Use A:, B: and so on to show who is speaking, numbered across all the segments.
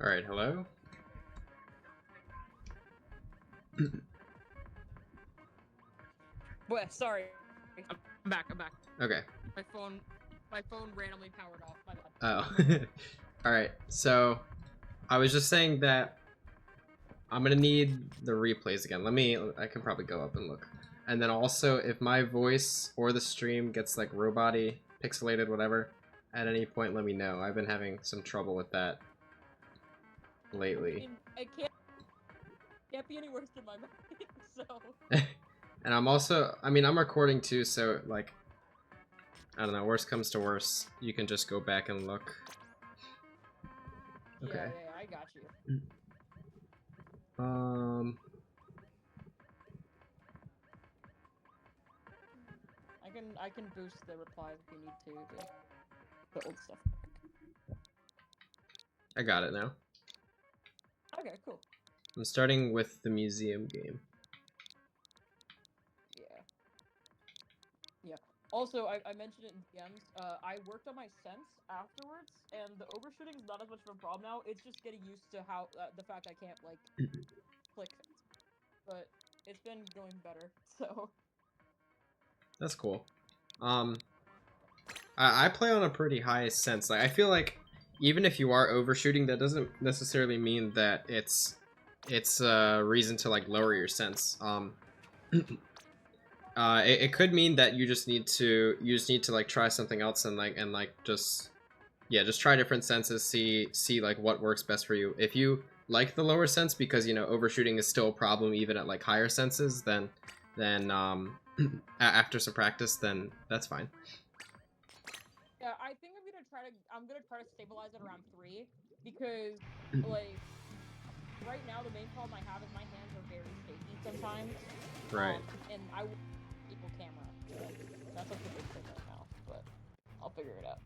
A: Alright, hello?
B: Wait, sorry. I'm back.
A: Okay.
B: My phone randomly powered off. My bad.
A: Oh. Alright, so I was just saying that I'm gonna need the replays again. I can probably go up and look. And then also, if my voice or the stream gets like robot-y, pixelated, whatever, at any point let me know. I've been having some trouble with that lately.
B: I can't be any worse than my mic, so...
A: And I'm also, I'm recording too, so like, I don't know, worst comes to worst, you can just go back and look. Okay.
B: Yeah, I got you. I can boost the replies if you need to put old stuff back.
A: I got it now.
B: Okay, cool.
A: I'm starting with the museum game.
B: Yeah. Also, I mentioned it in DMs, I worked on my sense afterwards, and the overshooting is not as much of a problem now. It's just getting used to how, the fact I can't, like, click. But it's been going better, so...
A: That's cool. I play on a pretty high sense. Like, I feel like even if you are overshooting, that doesn't necessarily mean that it's a reason to like lower your sense. It could mean that you just need to like try something else and just try different senses, see like what works best for you. If you like the lower sense because overshooting is still a problem even at like higher senses, then after some practice, then that's fine.
B: Yeah, I think I'm gonna try to stabilize it around 3, because, like, right now the main problem I have is my hands are very shaky sometimes.
A: Right.
B: And I would equal camera. So that's like the big thing right now, but I'll figure it out.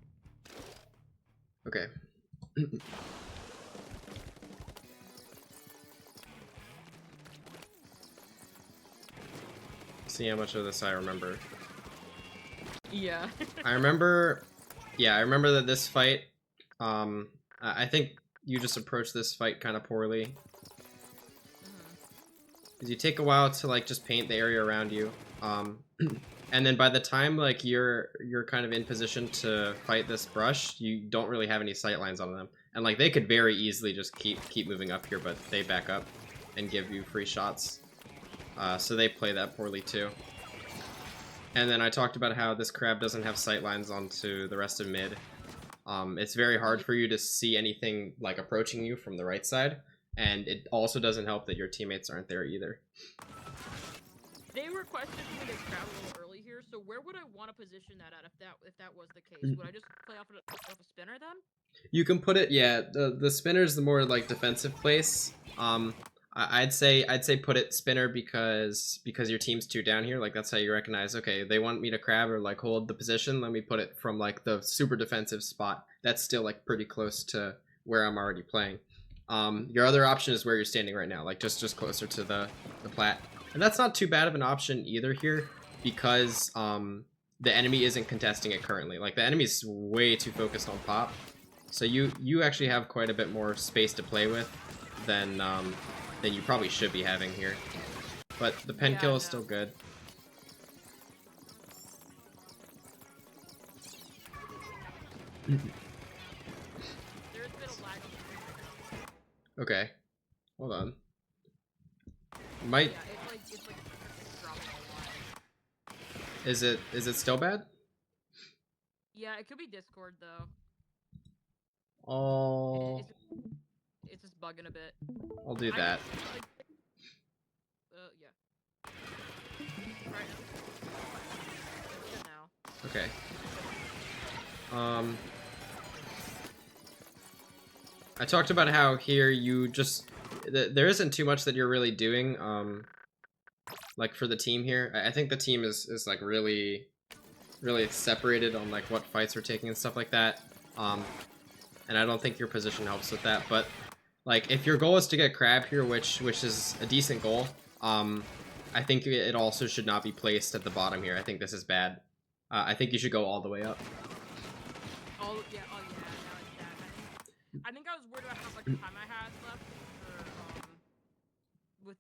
A: Okay. See how much of this I remember.
B: Yeah.
A: I remember that this fight, I think you just approached this fight kind of poorly. Because you take a while to like just paint the area around you, and then by the time like you're kind of in position to fight this brush, you don't really have any sight lines on them, and like they could very easily just keep moving up here, but they back up and give you free shots. So they play that poorly too. And then I talked about how this crab doesn't have sight lines onto the rest of mid. It's very hard for you to see anything like approaching you from the right side, and it also doesn't help that your teammates aren't there either.
B: They requested me to crab a little early here, so where would I want to position that at if that was the case? Would I just play off a spinner then?
A: You can put it, yeah. The spinner's the more like defensive place. I'd say put it spinner because your team's 2 down here. Like that's how you recognize, okay, they want me to crab or like hold the position. Let me put it from like the super defensive spot. That's still like pretty close to where I'm already playing. Your other option is where you're standing right now, like just closer to the plat. And that's not too bad of an option either here, because the enemy isn't contesting it currently. Like the enemy's way too focused on pop. So you actually have quite a bit more space to play with than you probably should be having here. But the pen kill is still good. Okay, hold on. Might. Is it still bad?
B: Yeah, it could be Discord though.
A: Oh.
B: It's just bugging a bit.
A: I'll do that.
B: Yeah. Right now.
A: Okay. I talked about how here you just there isn't too much that you're really doing like for the team here. I think the team is like really separated on like what fights we're taking and stuff like that. And I don't think your position helps with that, but like if your goal is to get crab here, which is a decent goal, I think it also should not be placed at the bottom here. I think this is bad. I think you should go all the way up.
B: Oh yeah, now it's that. I think I was worried about how much time I had.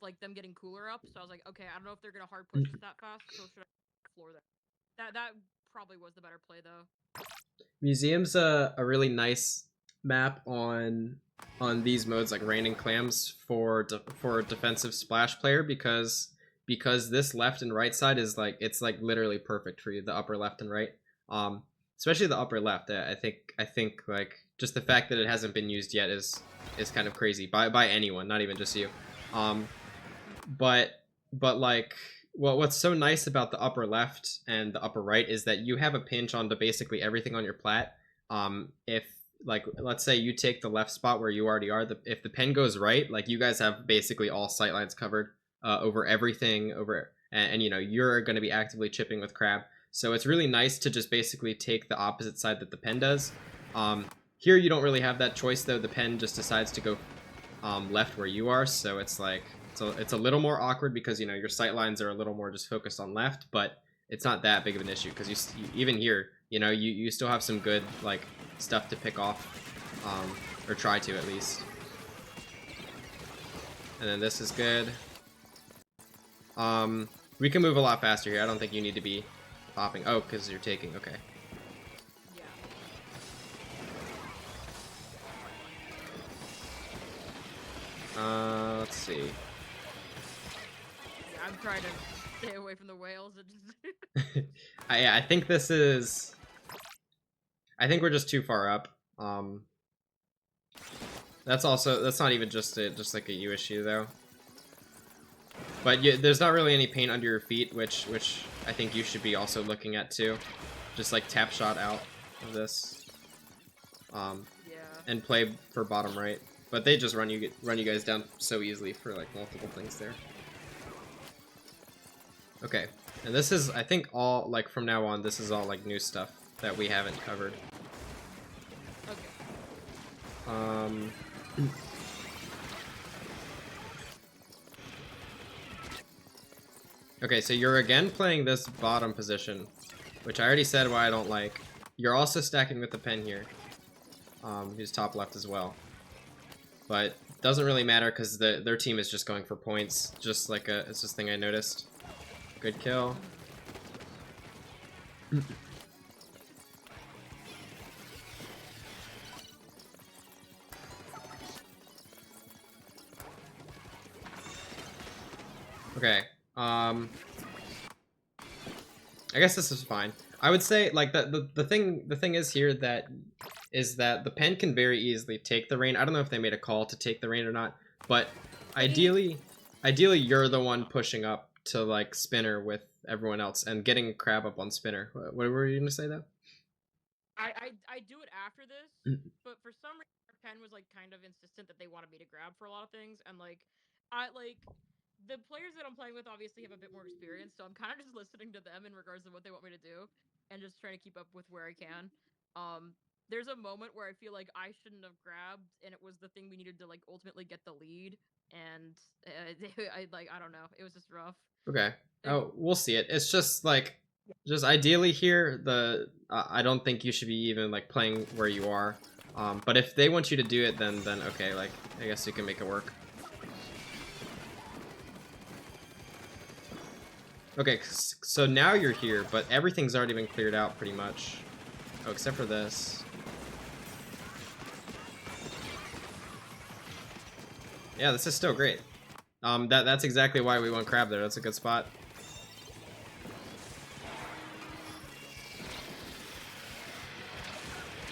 B: like them getting cooler up. So I was like, okay, I don't know if they're gonna hard push us that fast. So should I floor that? That probably was the better play though.
A: Museum's a really nice map on these modes like Rain and Clams for for a defensive splash player because this left and right side is like it's like literally perfect for you, the upper left and right. Especially the upper left. I think like just the fact that it hasn't been used yet is kind of crazy by anyone, not even just you. But like what's so nice about the upper left and the upper right is that you have a pinch onto basically everything on your plat. If like let's say you take the left spot where you already are, if the pen goes right, like you guys have basically all sight lines covered over everything and you know you're going to be actively chipping with Crab. So it's really nice to just basically take the opposite side that the pen does. Here you don't really have that choice though. The pen just decides to go left where you are, so it's like it's a little more awkward because you know your sight lines are a little more just focused on left, but it's not that big of an issue because you even here, you know, you still have some good like stuff to pick off, or try to at least. And then this is good. We can move a lot faster here. I don't think you need to be popping. Oh, because you're taking. Okay. Let's see.
B: Yeah, I'm trying to stay away from the whales.
A: Yeah, I think this is. I think we're just too far up. That's not even just like a you issue though. But there's not really any paint under your feet, which I think you should be also looking at too. Just like tap shot out of this.
B: Yeah.
A: And play for bottom right. But they just run you guys down so easily for like multiple things there. Okay, and this is I think all like from now on this is all like new stuff that we haven't covered.
B: Okay.
A: Okay, so you're again playing this bottom position, which I already said why I don't like. You're also stacking with the pen here, who's top left as well. But doesn't really matter because their team is just going for points, just like it's this thing I noticed. Good kill. Okay. I guess this is fine. I would say like the thing is here that the pen can very easily take the rain. I don't know if they made a call to take the rain or not, but ideally you're the one pushing up to like spinner with everyone else and getting Crab up on spinner. What were you gonna say though?
B: I do it after this, but for some reason pen was like kind of insistent that they wanted me to grab for a lot of things, and like the players that I'm playing with obviously have a bit more experience, so I'm kind of just listening to them in regards to what they want me to do and just trying to keep up with where I can. There's a moment where I feel like I shouldn't have grabbed, and it was the thing we needed to like ultimately get the lead, and I don't know, it was just rough.
A: Okay. Oh, we'll see it. It's just like just ideally here I don't think you should be even like playing where you are. But if they want you to do it, then okay, like I guess you can make it work. Okay, so now you're here, but everything's already been cleared out pretty much. Oh, except for this. Yeah, this is still great. That's exactly why we want Crab there. That's a good spot.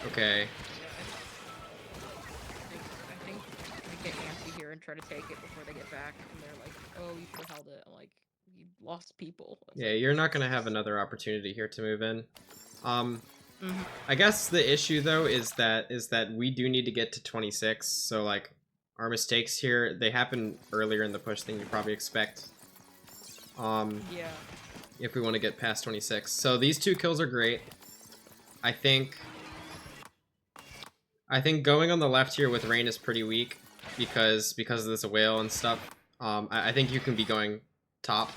A: Okay.
B: I think we get antsy here and try to take it before they get back, and they're like, "Oh, you should have held it." I'm like, "You lost people."
A: Yeah, you're not gonna have another opportunity here to move in. I guess the issue though is that we do need to get to 26. So like, our mistakes here, they happen earlier in the push than you probably expect.
B: Yeah.
A: If we want to get past 26. So these two kills are great. I think going on the left here with Rain is pretty weak because there's a whale and stuff. I think you can be going top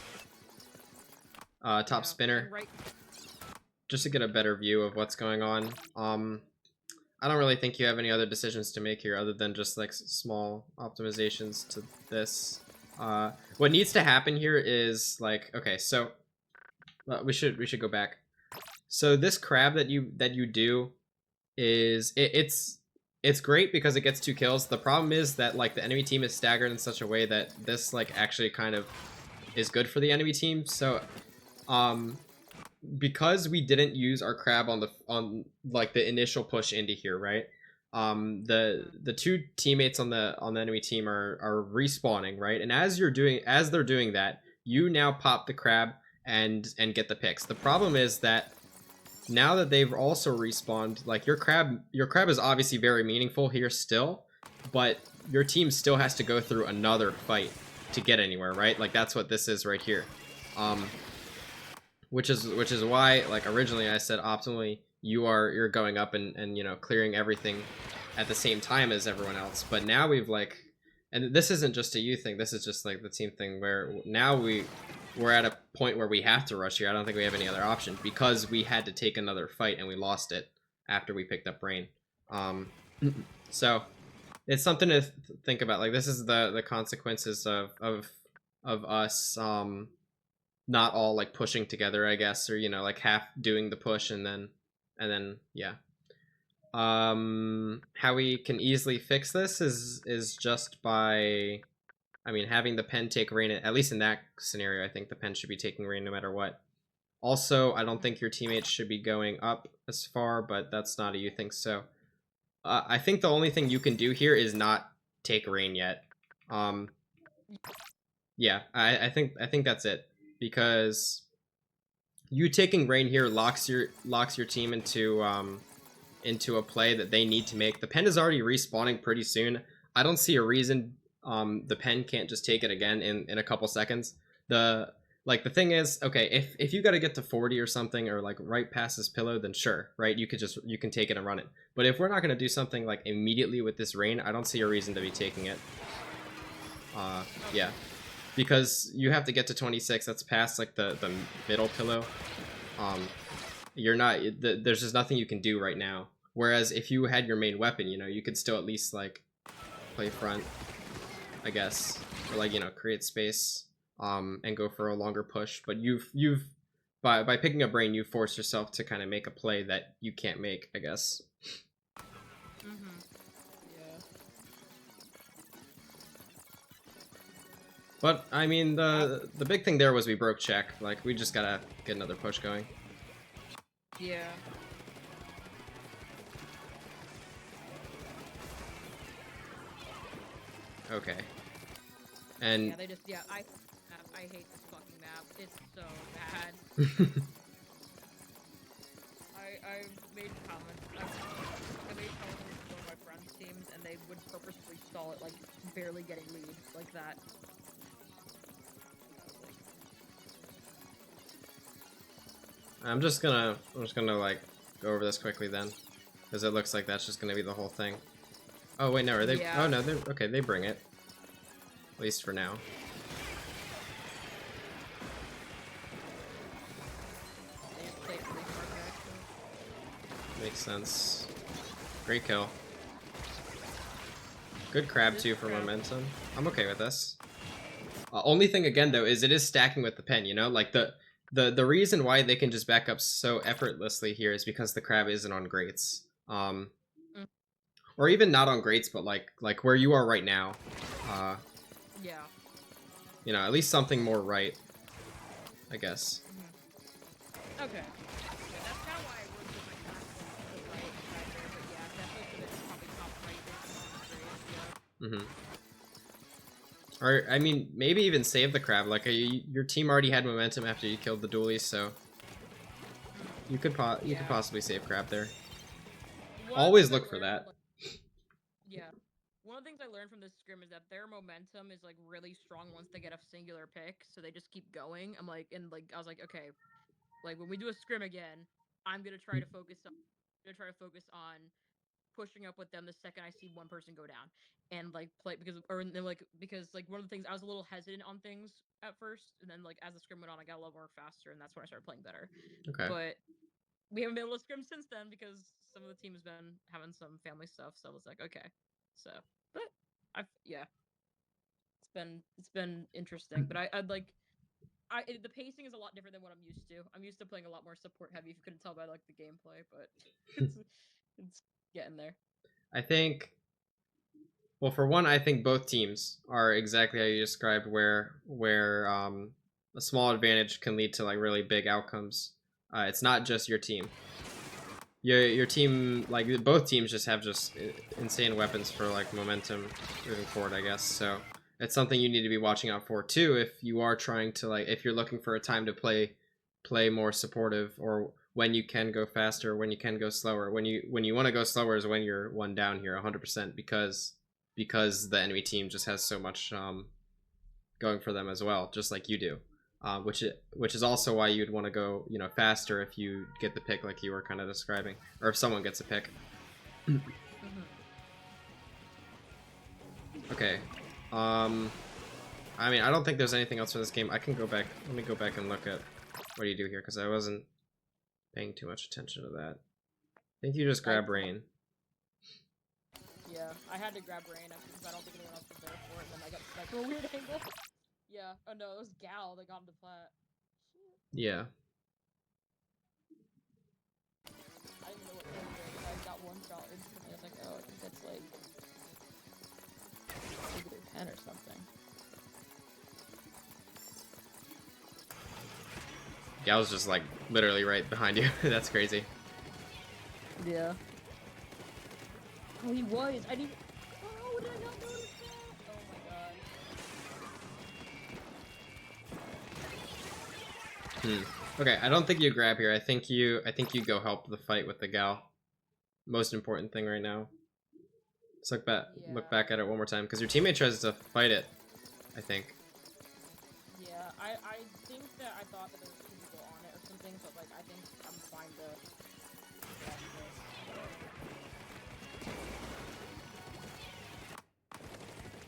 A: spinner,
B: right.
A: just to get a better view of what's going on. I don't really think you have any other decisions to make here other than just like small optimizations to this. What needs to happen here is like, okay, so we should go back. So this crab that you do is it's great because it gets 2 kills. The problem is that like the enemy team is staggered in such a way that this like actually kind of is good for the enemy team. So um because we didn't use our crab on like the initial push into here, right? The two teammates on the enemy team are respawning, right? And as they're doing that, you now pop the crab and get the picks. The problem is that now that they've also respawned, like your crab is obviously very meaningful here still, but your team still has to go through another fight to get anywhere, right? Like that's what this is right here. Um, which is why like originally I said optimally you're going up and you know clearing everything at the same time as everyone else, but now we've like, and this isn't just a you thing, this is just like the team thing where now we're at a point where we have to rush here. I don't think we have any other option because we had to take another fight and we lost it after we picked up Brain. um so it's something to think about. Like this is the consequences of us not all like pushing together, I guess, or you know, like half doing the push and then yeah. How we can easily fix this is just by, I mean, having the pen take rain. At least in that scenario, I think the pen should be taking rain no matter what. Also, I don't think your teammates should be going up as far, but that's not a you think so. I think the only thing you can do here is not take rain yet. Um, yeah, I think that's it, because you taking rain here locks your team into a play that they need to make. The pen is already respawning pretty soon. I don't see a reason the pen can't just take it again in a couple seconds. The thing is, okay, if you got to get to 40 or something, or like right past this pillow, then sure, right? You can take it and run it. But if we're not gonna do something like immediately with this rain, I don't see a reason to be taking it. Yeah, because you have to get to 26. That's past like the middle pillow. Um, you're not. There's just nothing you can do right now. Whereas if you had your main weapon, you know, you could still at least like play front, I guess, or like, you know, create space, and go for a longer push. But you've by picking up Brain, you force yourself to kind of make a play that you can't make, I guess.
B: Mm-hmm. Yeah.
A: But I mean, the big thing there was we broke check. Like we just gotta get another push going.
B: Yeah.
A: Okay. And
B: Yeah, they just, yeah, I hate this fucking map. It's so bad. I made comments. I made comments with one of my friends' teams, and they would purposely stall it, like barely getting lead like that.
A: I'm just gonna like go over this quickly then, because it looks like that's just gonna be the whole thing. Oh wait, no, are they?
B: Yeah.
A: Oh no, they're okay. They bring it, at least for now.
B: They just played really hard, actually.
A: Makes sense. Great kill. Good crab too for momentum. I'm okay with this. Only thing again though is it is stacking with the pen. You know, like the reason why they can just back up so effortlessly here is because the crab isn't on grates.
B: Mm.
A: Or even not on grates, but like where you are right now.
B: Yeah.
A: You know, at least something more right, I guess.
B: Mm-hmm. Okay. Yeah, that's kind of why I worked with my class the right side there, but yeah, definitely should have probably top right there. Yeah.
A: Or I mean, maybe even save the crab. Like your team already had momentum after you killed the dualies, so you could possibly save crab there. Always look for that.
B: Yeah. One of the things I learned from this scrim is that their momentum is like really strong once they get a singular pick, so they just keep going. I'm like, and like I was like, okay, like when we do a scrim again, I'm gonna try to focus on pushing up with them the second I see one person go down, and like play because like one of the things I was a little hesitant on things at first, and then like as the scrim went on, I got a little more faster, and that's when I started playing better.
A: Okay.
B: But we haven't been able to scrim since then because some of the team's been having some family stuff. So I was like, okay, so but yeah, been interesting, but I'd like the pacing is a lot different than what I'm used to. I'm used to playing a lot more support heavy. If you couldn't tell by like the gameplay, but it's getting there.
A: I think, well, for one, I think both teams are exactly how you described, where a small advantage can lead to like really big outcomes. It's not just your team. Your team, like both teams, just have insane weapons for like momentum moving forward, I guess. So it's something you need to be watching out for too if you are trying to like, if you're looking for a time to play more supportive, or when you can go faster, when you can go slower. When you want to go slower is when you're one down here 100%, because the enemy team just has so much going for them as well, just like you do. Which is also why you'd want to go, you know, faster if you get the pick, like you were kind of describing, or if someone gets a pick. Okay. I mean, I don't think there's anything else for this game. I can go back. Let me go back and look at what do you do here, because I wasn't paying too much attention to that. I think you just grab Rain.
B: Yeah, I had to grab Rain because I don't think anyone else was there for it, and then I got stuck to a weird angle. Yeah. Oh no, it was Gal that got into plat.
A: Yeah.
B: I didn't know what to do. I got one shot instantly. I was like, oh, I think that's like maybe 10 or something.
A: Gal's just like literally right behind you. That's crazy.
B: Yeah. Oh, he was. I didn't. Oh, did I not notice that? Oh my god.
A: Okay, I don't think you grab here. I think you go help the fight with the Gal. Most important thing right now. Let's look back at it one more time, because your teammate tries to fight it, I think.
B: Yeah, I think that I thought that there was two people on it or something, but like I think I'm fine to grab this.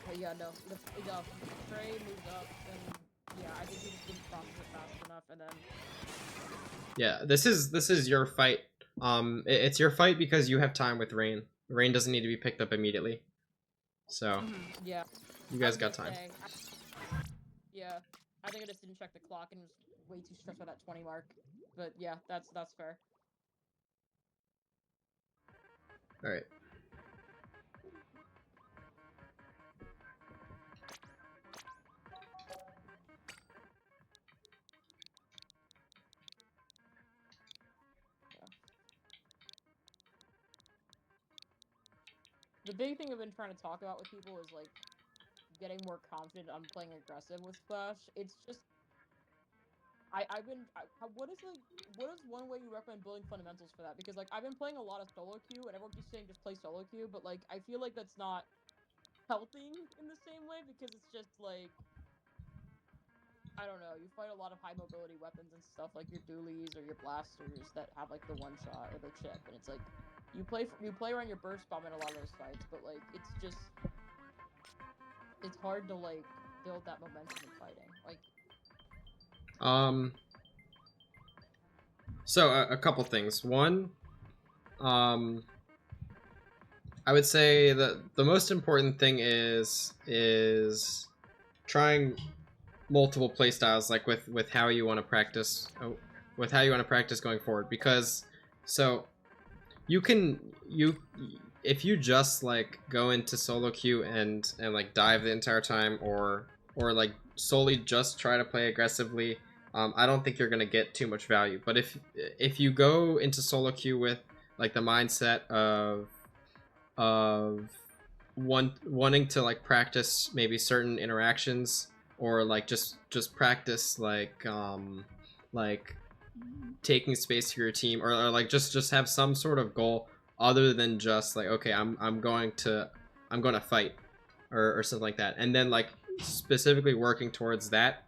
B: But yeah, no, the Trey moved up, and yeah, I think he just didn't process it fast enough, and then.
A: Yeah, this is your fight. It's your fight because you have time with Rain. Rain doesn't need to be picked up immediately. So
B: yeah,
A: you guys got time.
B: Yeah, I think I just didn't check the clock and was way too stressed by that 20 mark. But yeah, that's fair.
A: All right.
B: The big thing I've been trying to talk about with people is like getting more confident on playing aggressive with Splash. It's just what is one way you recommend building fundamentals for that? Because like I've been playing a lot of solo queue and everyone keeps saying just play solo queue, but like I feel like that's not helping in the same way, because it's just like I don't know, you fight a lot of high mobility weapons and stuff like your dualies or your blasters that have like the one shot or the chip, and it's like you play around your burst bomb in a lot of those fights, but like it's hard to like build that momentum in fighting. Like
A: so a couple things. One, I would say that the most important thing is trying multiple playstyles, like with how you want to practice, going forward, because so if you just like go into solo queue and like dive the entire time, or like solely just try to play aggressively, I don't think you're gonna get too much value. But if you go into solo queue with like the mindset of wanting to like practice maybe certain interactions, or like just practice like taking space for your team, or like just have some sort of goal other than just like, okay, I'm going to fight, or something like that, and then like specifically working towards that,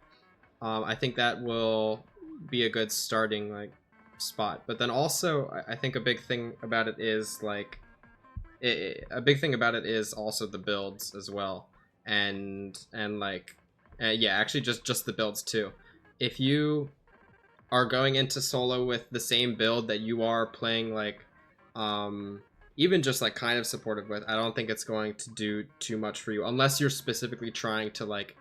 A: I think that will be a good starting like spot. But then also I think a big thing about it is like also the builds as well, and like yeah, actually just the builds too. If you are going into solo with the same build that you are playing like even just like kind of supportive with, I don't think it's going to do too much for you unless you're specifically trying to like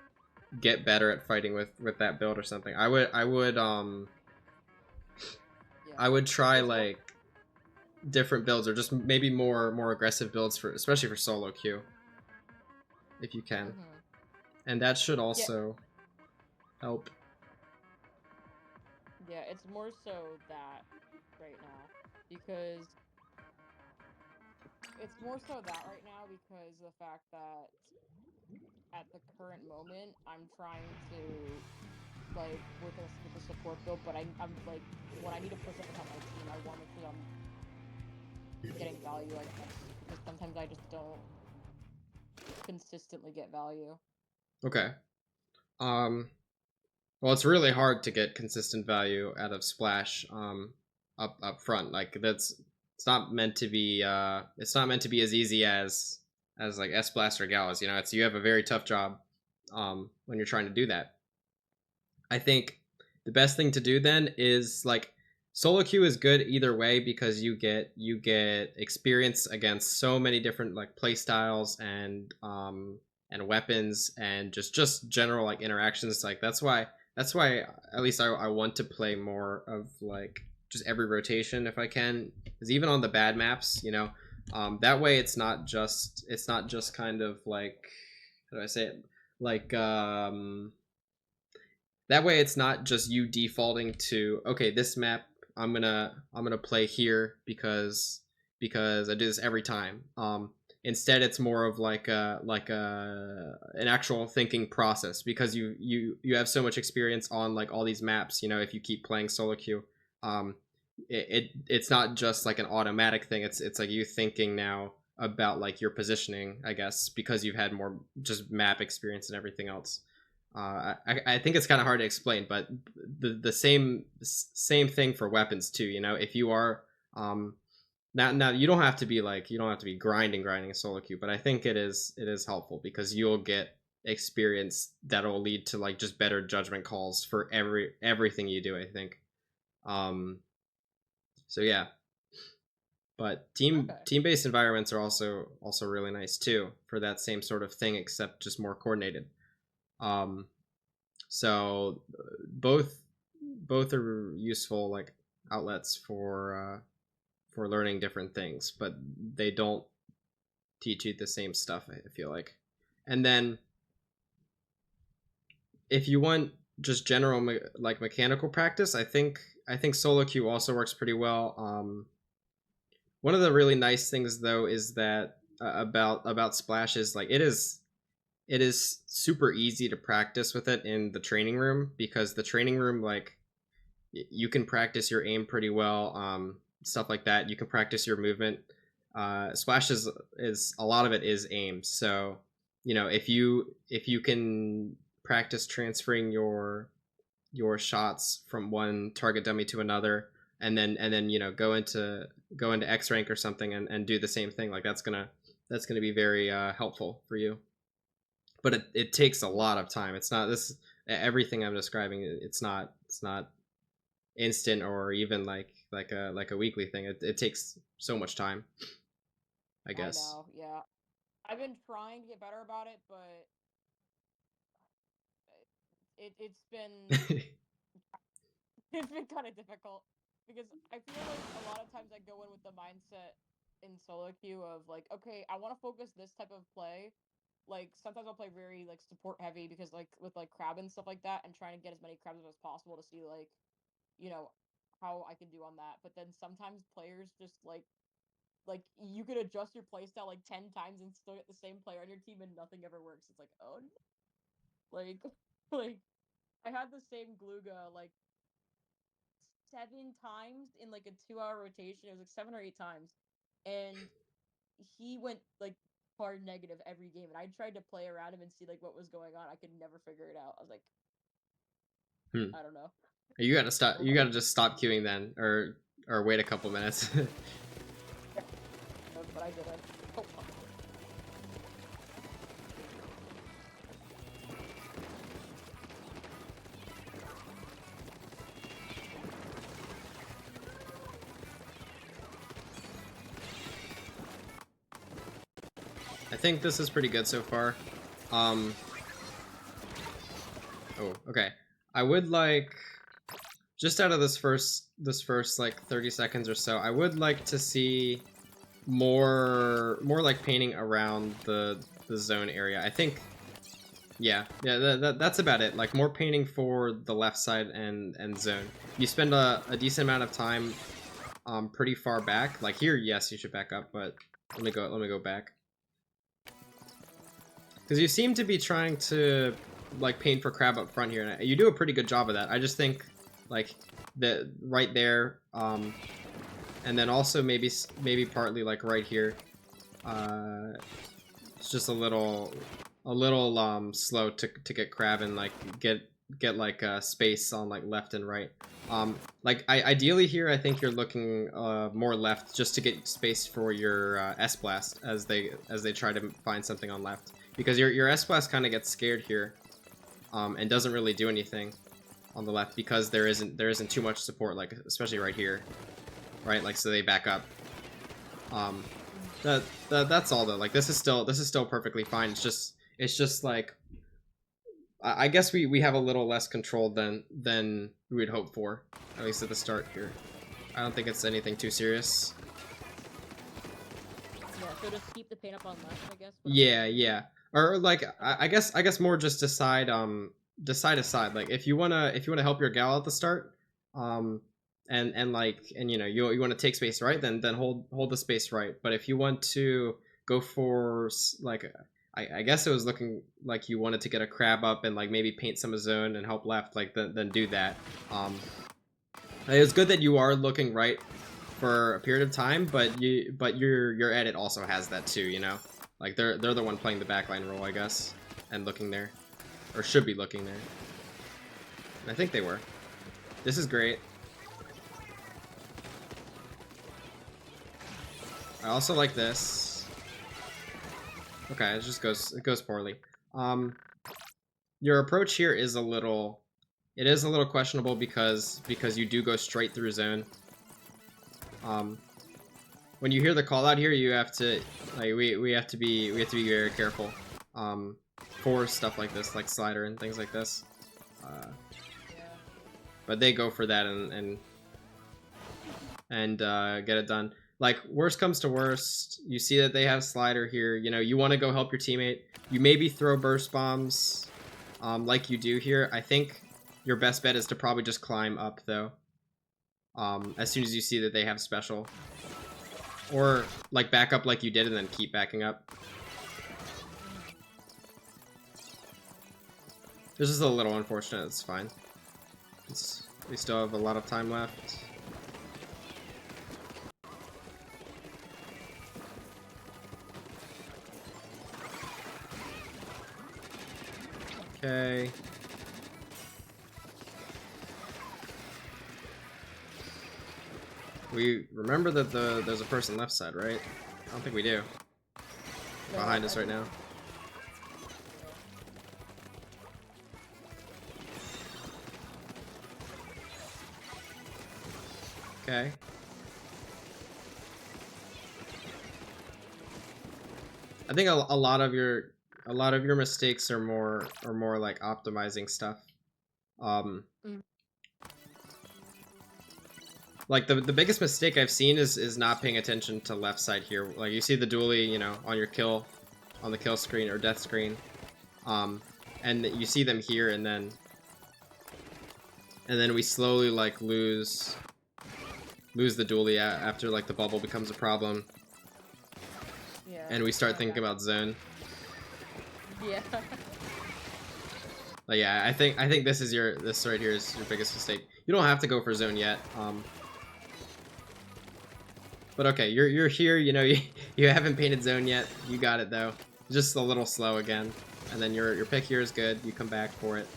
A: get better at fighting with that build or something.
B: Yeah.
A: I would try
B: It's more-
A: like different builds or just maybe more aggressive builds for especially for solo queue if you can.
B: Mhm.
A: And that should also help.
B: Yeah, it's more so that right now because it's more so that right now because the fact that at the current moment I'm trying to like with a support build, but I'm like when I need to push up and help my team, I want to make sure I'm getting value, I guess, because sometimes I just don't consistently get value.
A: Okay. Well, it's really hard to get consistent value out of Splash up front. Like that's it's not meant to be as easy as like S Blast or Gauss, you know. It's you have a very tough job when you're trying to do that. I think the best thing to do then is like solo queue is good either way because you get experience against so many different like play styles and weapons and just general like interactions. Like that's why at least I want to play more of like just every rotation if I can, because even on the bad maps, you know, that way it's not just kind of like how do I say it, like that way it's not just you defaulting to okay, this map I'm gonna play here because I do this every time. Instead it's more of like a an actual thinking process because you have so much experience on like all these maps, you know, if you keep playing solo queue. um it's not just like an automatic thing, it's like you thinking now about like your positioning, I guess, because you've had more just map experience and everything else. I think it's kind of hard to explain, but the same thing for weapons too. You know, if you are now you don't have to be like you don't have to be grinding a solo queue, but I think it is helpful because you'll get experience that'll lead to like just better judgment calls for everything you do. I think. Um, so yeah, but
B: Okay.
A: team based environments are also really nice too for that same sort of thing, except just more coordinated. Um, so both are useful like outlets for learning different things, but they don't teach you the same stuff, I feel like. And then if you want just general like mechanical practice, I think solo queue also works pretty well. One of the really nice things though is that about Splash is like it is super easy to practice with it in the training room because the training room like you can practice your aim pretty well, stuff like that. You can practice your movement. Splash is a lot of it is aim, so you know if you can practice transferring your shots from one target dummy to another, and then you know go into X rank or something and do the same thing, like that's gonna be very helpful for you. But it takes a lot of time. It's not this everything I'm describing. It's not instant or even like a weekly thing. It takes so much time, I
B: I
A: guess.
B: know, yeah. I've been trying to get better about it, but it's been it's been kind of difficult because I feel like a lot of times I go in with the mindset in solo queue of like, okay, I want to focus this type of play. Like sometimes I'll play very like support heavy because like with like crab and stuff like that, and trying to get as many crabs as possible to see like, you know, how I can do on that. But then sometimes players just like you could adjust your playstyle like 10 times and still get the same player on your team and nothing ever works. It's like, oh no. Like like I had the same Gluga like 7 times in like a 2 hour rotation. It was like 7 or 8 times. And he went like hard negative every game. And I tried to play around him and see like what was going on. I could never figure it out. I was like,
A: Hmm.
B: I don't know.
A: You gotta stop. You
B: Like,
A: gotta just stop queuing then, or wait a couple minutes.
B: but I didn't. Oh,
A: I think this is pretty good so far. Oh, okay. I would like, just out of this first like 30 seconds or so, I would like to see more like painting around the zone area. I think, yeah, that's about it. Like more painting for the left side and zone. You spend a decent amount of time pretty far back. Like here, yes, you should back up, but let me go back. Because you seem to be trying to like paint for crab up front here, and you do a pretty good job of that. I just think like the right there, and then also maybe partly like right here. It's just a little slow to get crab and like get like space on like left and right. Like ideally here, I think you're looking more left just to get space for your S-Blast as they try to find something on left, because your S-Blast kind of gets scared here, and doesn't really do anything on the left because there isn't too much support, like especially right here, right? Like so they back up. That's all though. Like this is still perfectly fine. It's just like I guess we have a little less control than we would hope for, at least at the start here. I don't think it's anything too serious.
B: Yeah, so just keep the paint up on left, I guess.
A: Yeah. Or like I guess more just decide aside. Like if you wanna help your gal at the start, and you know you want to take space right, then hold the space right. But if you want to go for like I guess it was looking like you wanted to get a crab up and like maybe paint some zone and help left, like then do that. It's good that you are looking right for a period of time, but your edit also has that too, you know? Like they're the one playing the backline role, I guess, and looking there, or should be looking there. And I think they were. This is great. I also like this. Okay, it goes poorly. Your approach here is a little questionable because you do go straight through zone. When you hear the call out here, you have to like we have to be very careful for stuff like this, like slider and things like this. But they go for that and get it done. Like, worst comes to worst, you see that they have slider here, you know, you want to go help your teammate. You maybe throw burst bombs, like you do here. I think your best bet is to probably just climb up, though, as soon as you see that they have special. Or, like, back up like you did and then keep backing up. This is a little unfortunate, it's fine. We still have a lot of time left. Okay. We remember that there's a person left side, right? I don't think we do. Behind us right now. Okay. I think a lot of your mistakes are more like optimizing stuff. Like the biggest mistake I've seen is not paying attention to left side here. Like you see the dually, you know, on your kill, on the kill screen or death screen, and you see them here, and then we slowly like lose the dually after like the bubble becomes a problem.
B: Yeah.
A: And we start thinking about zone.
B: Yeah.
A: Like, yeah, I think this right here is your biggest mistake. You don't have to go for zone yet. But okay, you're here. You know, you haven't painted zone yet. You got it though. Just a little slow again, and then your pick here is good. You come back for it.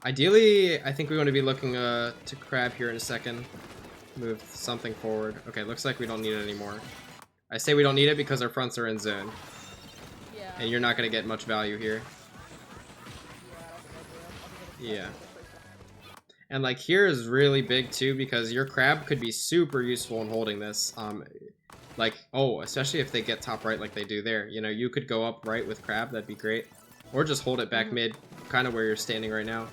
A: Ideally, I think we want to be looking to crab here in a second. Move something forward. Okay, looks like we don't need it anymore. I say we don't need it because our fronts are in zone.
B: Yeah.
A: And you're not going to get much value here. Yeah. And like here is really big too because your crab could be super useful in holding this. Like, oh, especially if they get top right like they do there. You know, you could go up right with crab, that'd be great. Or just hold it back mid, kind of where you're standing right now.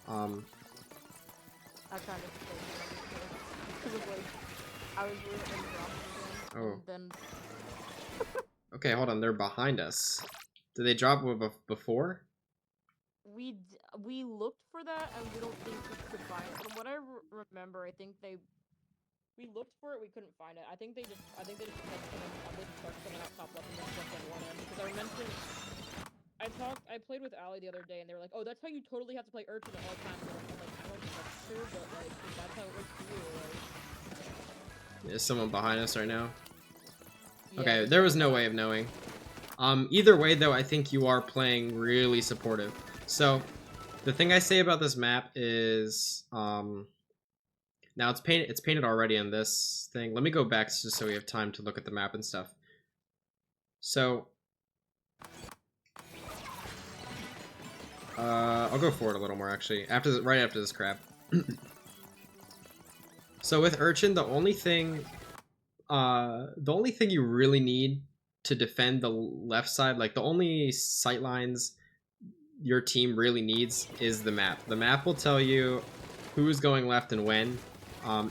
B: I kind of because like I was really in the
A: Oh.
B: then
A: Okay, hold on, they're behind us. Did they drop before?
B: we looked for that and we don't think we could find it. From what I remember, I think we looked for it, we couldn't find it. I think they just like they just started coming out top left and then jumped on one end because I mentioned I played with Ali the other day and they were like, oh, that's how you totally have to play Urchin at all times. And I'm like, I don't think that's true, but like that's how it works for you. Like,
A: Is someone behind us right now?
B: yeah,
A: Okay, there was no way of knowing. Either way though, I think you are playing really supportive. So, the thing I say about this map is, now it's painted already on this thing. Let me go back just so we have time to look at the map and stuff. So, I'll go forward a little more actually. Right after this crab. So with Urchin, the only thing you really need to defend the left side, like the only sight lines your team really needs is the map. The map will tell you who's going left and when.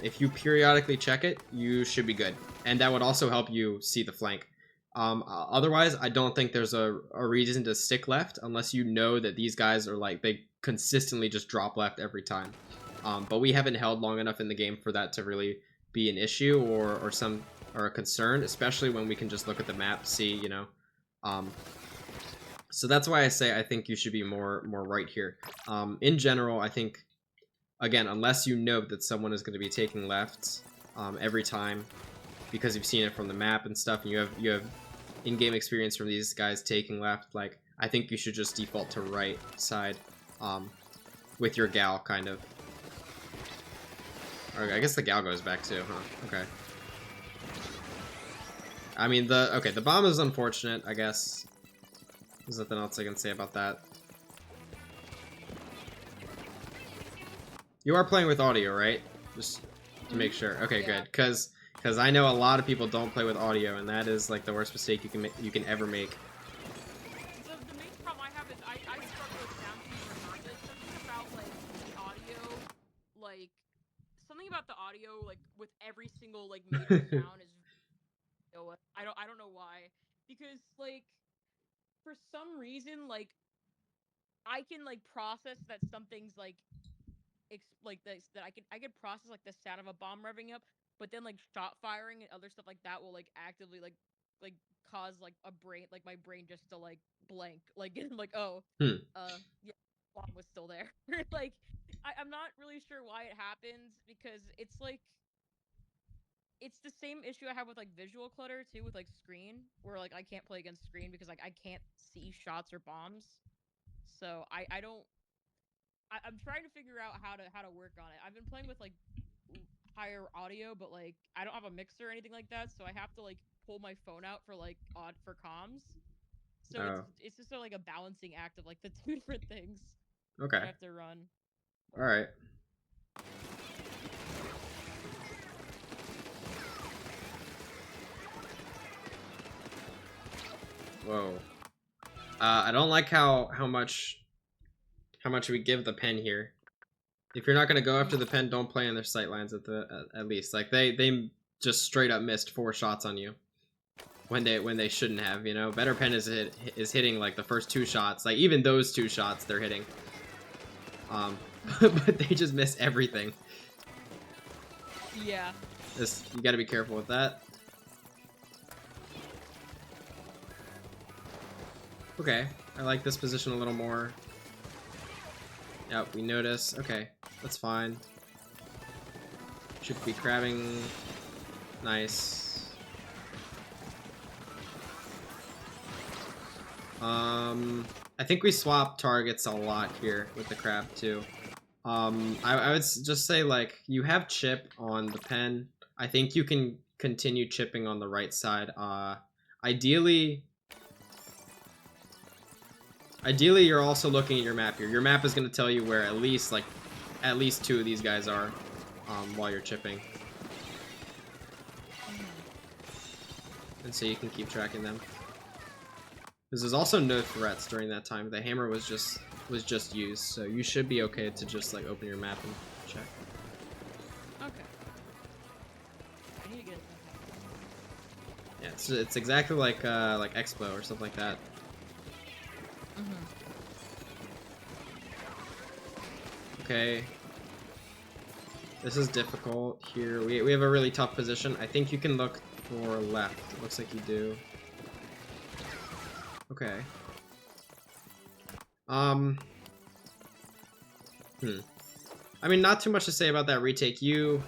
A: If you periodically check it, you should be good. And that would also help you see the flank. Otherwise, I don't think there's a reason to stick left unless you know that these guys are like, they consistently just drop left every time. But we haven't held long enough in the game for that to really be an issue or a concern, especially when we can just look at the map, see, you know. So that's why I say I think you should be more right here. In general, I think, again, unless you know that someone is going to be taking left every time because you've seen it from the map and stuff, and you have in-game experience from these guys taking left, like, I think you should just default to right side with your gal, kind of. Or I guess the gal goes back too, huh? Okay. I mean, the bomb is unfortunate, I guess. There's nothing else I can say about that. You are playing with audio, right? Just to make sure. Okay,
B: yeah.
A: Good. Because I know a lot of people don't play with audio, and that is like the worst mistake you can ever make.
B: The main problem I have is I struggle with sound regardless. Something about like the audio, like something about the audio, like with every single like major sound is. I don't know why, because like for some reason like I can like process that something's like that I can process like the sound of a bomb revving up, but then like shot firing and other stuff like that will like actively like cause like my brain just to like blank, like like oh yeah, bomb was still there. Like I'm not really sure why it happens, because it's like it's the same issue I have with like visual clutter too, with like screen, where like I can't play against screen because like I can't see shots or bombs. So I'm trying to figure out how to work on it. I've been playing with like higher audio, but like I don't have a mixer or anything like that, so I have to like pull my phone out for like for comms. So it's just sort of like a balancing act of like the two different things.
A: Okay.
B: I have to run.
A: All right. Whoa. I don't like how much we give the pen here. If you're not gonna go after the pen, don't play in their sight lines at least. Like they just straight up missed 4 shots on you when they shouldn't have. You know, better pen is hitting like the first 2 shots. Like even those 2 shots they're hitting. But they just miss everything.
B: Yeah.
A: You gotta be careful with that. Okay, I like this position a little more. Yep, we notice. Okay, that's fine. Should be crabbing. Nice. I think we swap targets a lot here with the crab too. I would just say, like, you have chip on the pen. I think you can continue chipping on the right side. Ideally, you're also looking at your map here. Your map is going to tell you where at least 2 of these guys are while you're chipping. and so you can keep tracking them. Because there's also no threats during that time. The hammer was just used, so you should be okay to just like open your map and check.
B: Okay. I need to get.
A: Yeah, it's exactly like Expo or something like that.
B: Mhm.
A: Okay. This is difficult here. We have a really tough position. I think you can look for left. It looks like you do. Okay. I mean, not too much to say about that retake. You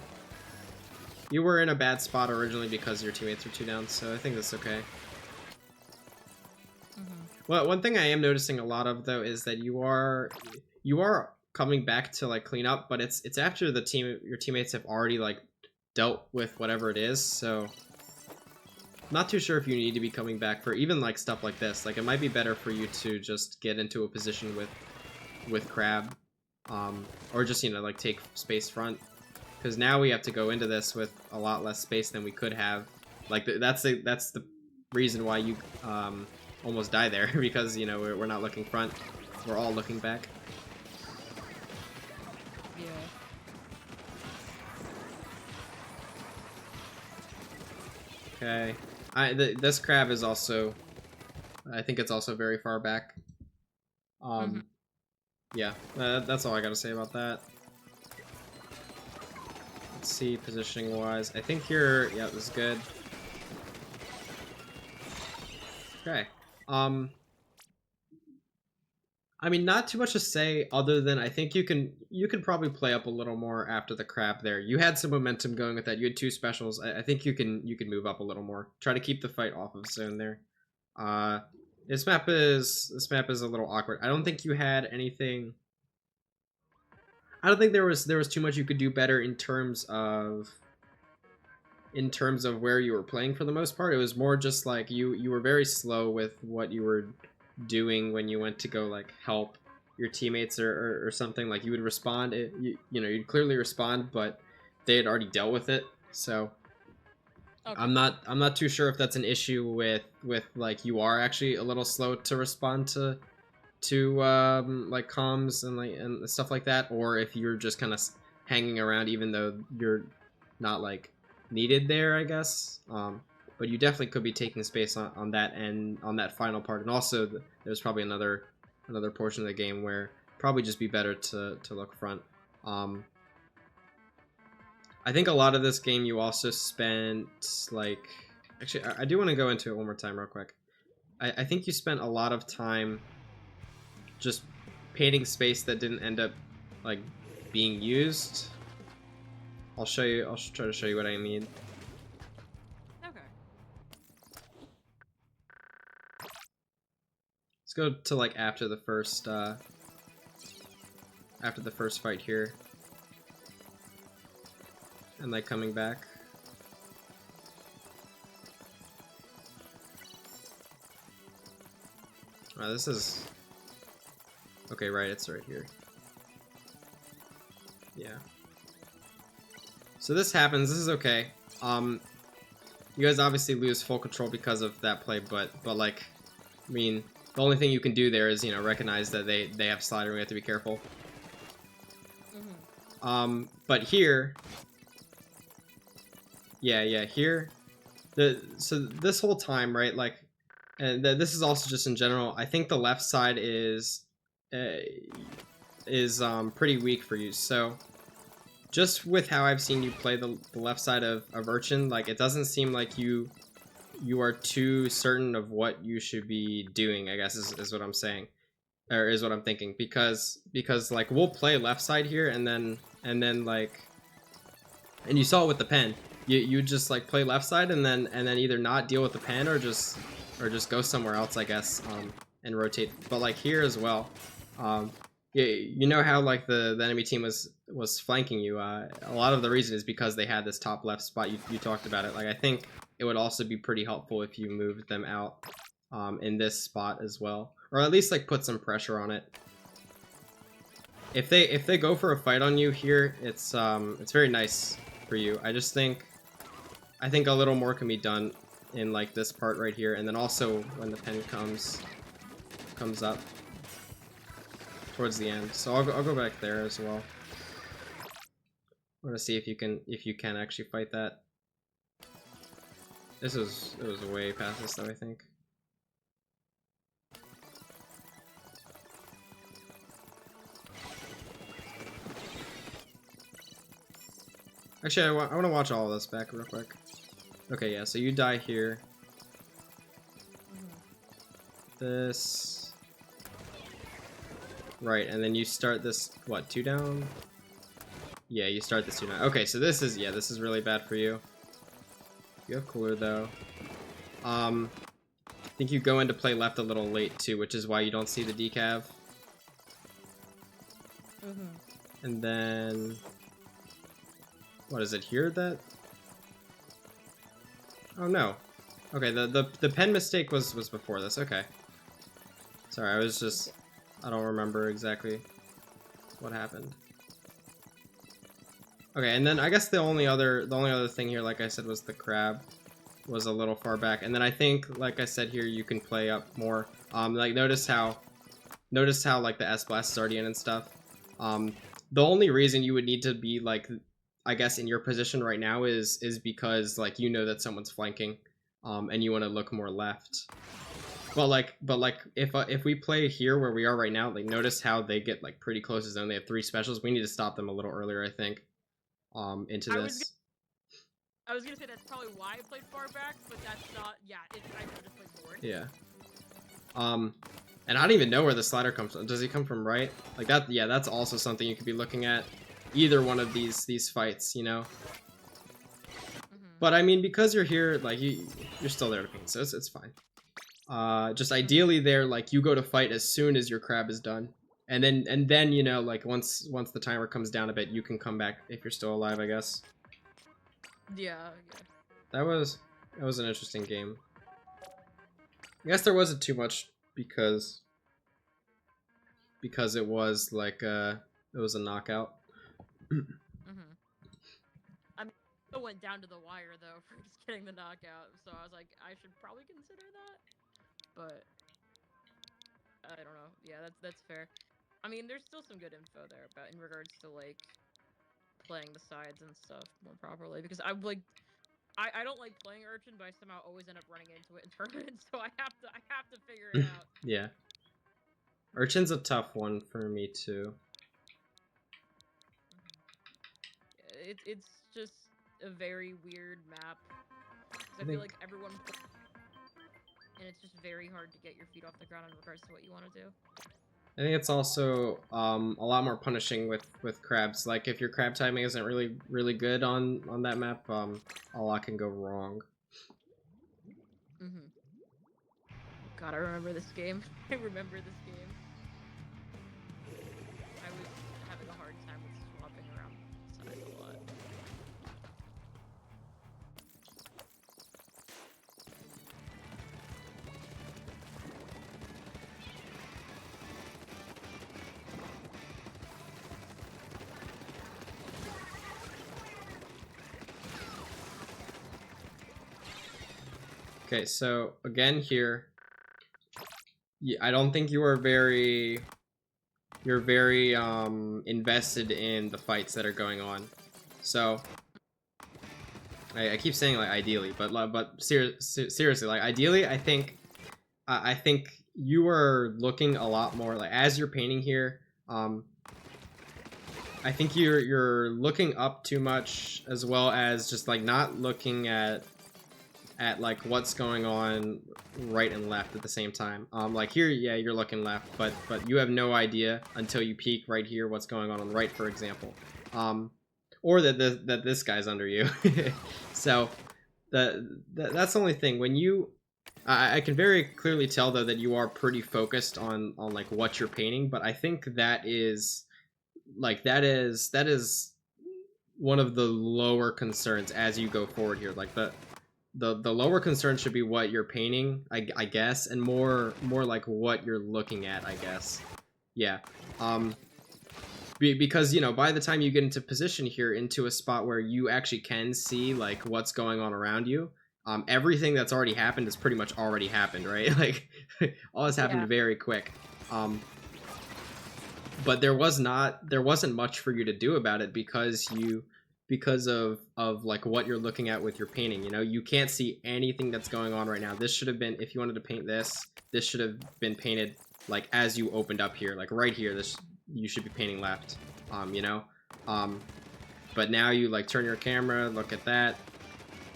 A: were in a bad spot originally because your teammates were 2 down, so I think that's okay. Well, one thing I am noticing a lot of though is that you are coming back to like clean up, but it's after your teammates have already like dealt with whatever it is, so not too sure if you need to be coming back for even like stuff like this. Like it might be better for you to just get into a position with Crab, or just, you know, like take space front, because now we have to go into this with a lot less space than we could have. Like that's the reason why you almost die there, because, you know, we're not looking front, we're all looking back.
B: Yeah.
A: Okay, this Crab is also, I think it's also very far back. Yeah, that's all I gotta say about that. Let's see, positioning wise, I think you're, yeah, this is good. Okay. I mean, not too much to say other than I think you can probably play up a little more after the Crab there. You had some momentum going with that. You had 2 specials. I think you can move up a little more. Try to keep the fight off of zone there. This map is a little awkward. I don't think you had anything. I don't think there was too much you could do better in terms of where you were playing for the most part. It was more just like you were very slow with what you were doing when you went to go like help your teammates or something. Like you would respond, you know, you'd clearly respond, but they had already dealt with it. So okay. I'm not too sure if that's an issue with like you are actually a little slow to respond to like comms and stuff like that, or if you're just kind of hanging around even though you're not like needed there, I guess. But you definitely could be taking space on that end, on that final part, and also there's probably another portion of the game where probably just be better to look front. I think a lot of this game you also spent like, actually I do want to go into it one more time real quick. I think you spent a lot of time just painting space that didn't end up like being used. I'll show you. I'll try to show you what I mean.
B: Okay.
A: Let's go to like after the first fight here, and like coming back. This is okay, right? It's right here. Yeah. So this happens. This is okay. You guys obviously lose full control because of that play, but like, I mean, the only thing you can do there is, you know, recognize that they have slider. We have to be careful. But here, yeah, here, so this whole time, right? Like, and this is also just in general. I think the left side is pretty weak for you. So just with how I've seen you play the left side of Urchin, like it doesn't seem like you are too certain of what you should be doing, I guess is what I'm saying, or is what I'm thinking, because like we'll play left side here and then like, and you saw it with the pen, you just like play left side and then either not deal with the pen or just go somewhere else, I guess, and rotate. But like here as well, you know how like the enemy team was flanking you. A lot of the reason is because they had this top left spot. You talked about it. Like I think it would also be pretty helpful if you moved them out in this spot as well, or at least like put some pressure on it. If they go for a fight on you here, it's very nice for you. I think a little more can be done in like this part right here, and then also when the pen comes up towards the end. So I'll go back there as well. I want to see if you can actually fight that. It was way past this though, I think. Actually, I want to watch all of this back real quick. Okay, yeah, so you die here. This. Right, and then you start this, what, 2 down? Yeah, you start this 2 down. Okay, so this is, yeah, this is really bad for you. You have cooler, though. I think you go into play left a little late, too, which is why you don't see the decav. And then... What is it here that... Oh no. Okay, the pen mistake was before this, okay. Sorry, I was just... I don't remember exactly what happened. Okay, and then I guess the only other thing here, like I said, was the crab was a little far back. And then I think, like I said here, you can play up more. Like notice how like the S-Blast is already in and stuff. The only reason you would need to be like, I guess, in your position right now is because like you know that someone's flanking, and you want to look more left. But like if we play here where we are right now, like notice how they get like pretty close to zone. They have 3 specials. We need to stop them a little earlier, I think. Into this.
B: I was gonna say that's probably why I played far back, but that's not. Yeah, I could have just played forward.
A: Yeah. And I don't even know where the slider comes from. Does he come from right? Like that? Yeah, that's also something you could be looking at. Either one of these fights, you know. But I mean, because you're here, like you're still there to paint, so it's fine. Just ideally there, like you go to fight as soon as your crab is done, and then you know, like once the timer comes down a bit, you can come back if you're still alive, I guess.
B: Yeah.
A: That was an interesting game. I guess there wasn't too much because it was like it was a knockout.
B: I mean, it went down to the wire though for just getting the knockout, so I was like, I should probably consider that. But I don't know. Yeah, that's fair. I mean, there's still some good info there about in regards to like playing the sides and stuff more properly, because I'm like, I don't like playing Urchin, but I somehow always end up running into it in tournaments, so I have to figure it out.
A: Yeah. Urchin's a tough one for me too.
B: It's just a very weird map. I feel like everyone and it's just very hard to get your feet off the ground in regards to what you want to do.
A: I think it's also a lot more punishing with crabs. Like if your crab timing isn't really good on that map, a lot can go wrong.
B: God, I remember this game. I remember this game. I was having a hard time with swapping around sides a lot.
A: Okay, so again here, I don't think you are very invested in the fights that are going on. So I keep saying like ideally, but seriously, like ideally, I think you are looking a lot more like as you're painting here. I think you're looking up too much, as well as just like not looking at like what's going on right and left at the same time. Like here, yeah, you're looking left, but you have no idea until you peek right here what's going on the right, for example, or that this guy's under you. So that's the only thing. When you, I can very clearly tell though that you are pretty focused on like what you're painting, but I think that is one of the lower concerns as you go forward here. Like the lower concern should be what you're painting, I guess, and more like what you're looking at, I guess. Yeah. Because, you know, by the time you get into position here, into a spot where you actually can see like what's going on around you, everything that's already happened has pretty much already happened, right? Like, all has happened
B: Yeah.
A: very quick. But there wasn't much for you to do about it because of like what you're looking at with your painting. You know, you can't see anything that's going on right now. This should have been, if you wanted to paint this should have been painted like as you opened up here, like right here. This, you should be painting left. You know, but now you like turn your camera, look at that,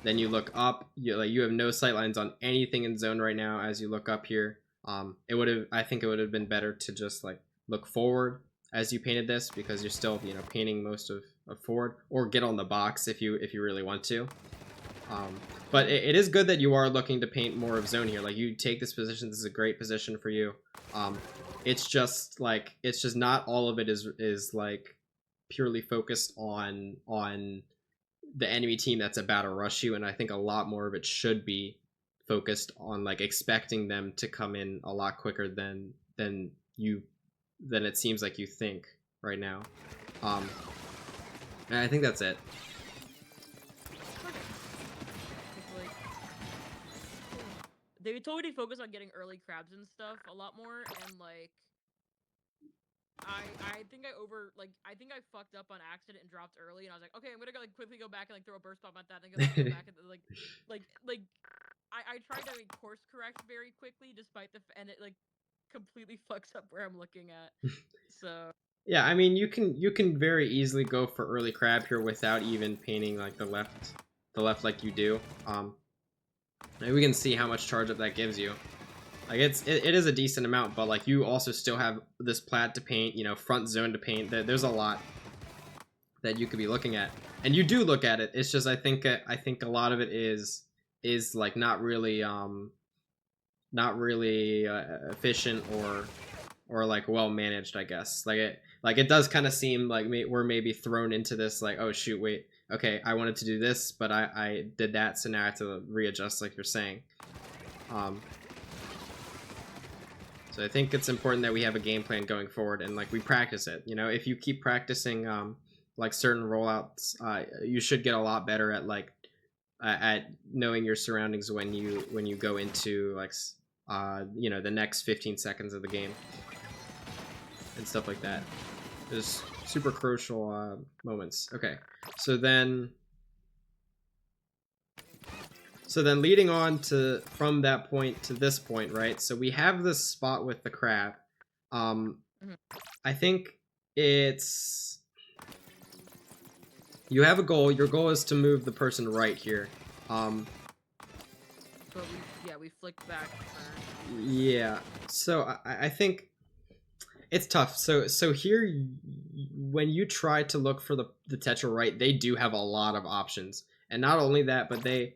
A: then you look up. You have no sight lines on anything in zone right now as you look up here. I think it would have been better to just like look forward as you painted this, because you're still, you know, painting most of forward, or get on the box if you really want to. But it is good that you are looking to paint more of zone here. Like, you take this position, this is a great position for you. It's just not all of it is like purely focused on the enemy team that's about to rush you, and I think a lot more of it should be focused on like expecting them to come in a lot quicker than it seems like you think right now. And I think that's it.
B: Like, they totally focus on getting early crabs and stuff a lot more, and like I think I think I fucked up on accident and dropped early, and I was like, okay, I'm gonna like quickly go back and like throw a burst bomb at that, and then go back and like I tried to like course correct very quickly, despite and it like completely fucks up where I'm looking at. So
A: yeah, I mean, you can very easily go for early crab here without even painting like the left like you do. And we can see how much charge up that gives you. Like, it is a decent amount, but like you also still have this plat to paint, you know, front zone to paint. There's a lot that you could be looking at, and you do look at it. It's just I think a lot of it is like not really efficient or like well managed, I guess. Like it does kind of seem like we're maybe thrown into this like, oh shoot, wait, okay, I wanted to do this, but I did that, so now I have to readjust, like you're saying. So I think it's important that we have a game plan going forward, and like we practice it. You know, if you keep practicing like certain rollouts, you should get a lot better at like at knowing your surroundings when you go into like you know, the next 15 seconds of the game and stuff like that. There's super crucial moments. Okay, so then leading on to from that point to this point, right? So we have this spot with the crab. I think it's, you have a goal. Your goal is to move the person right here.
B: but we flicked back.
A: Yeah. So I think it's tough. So here, when you try to look for the Tetra right, they do have a lot of options, and not only that, but they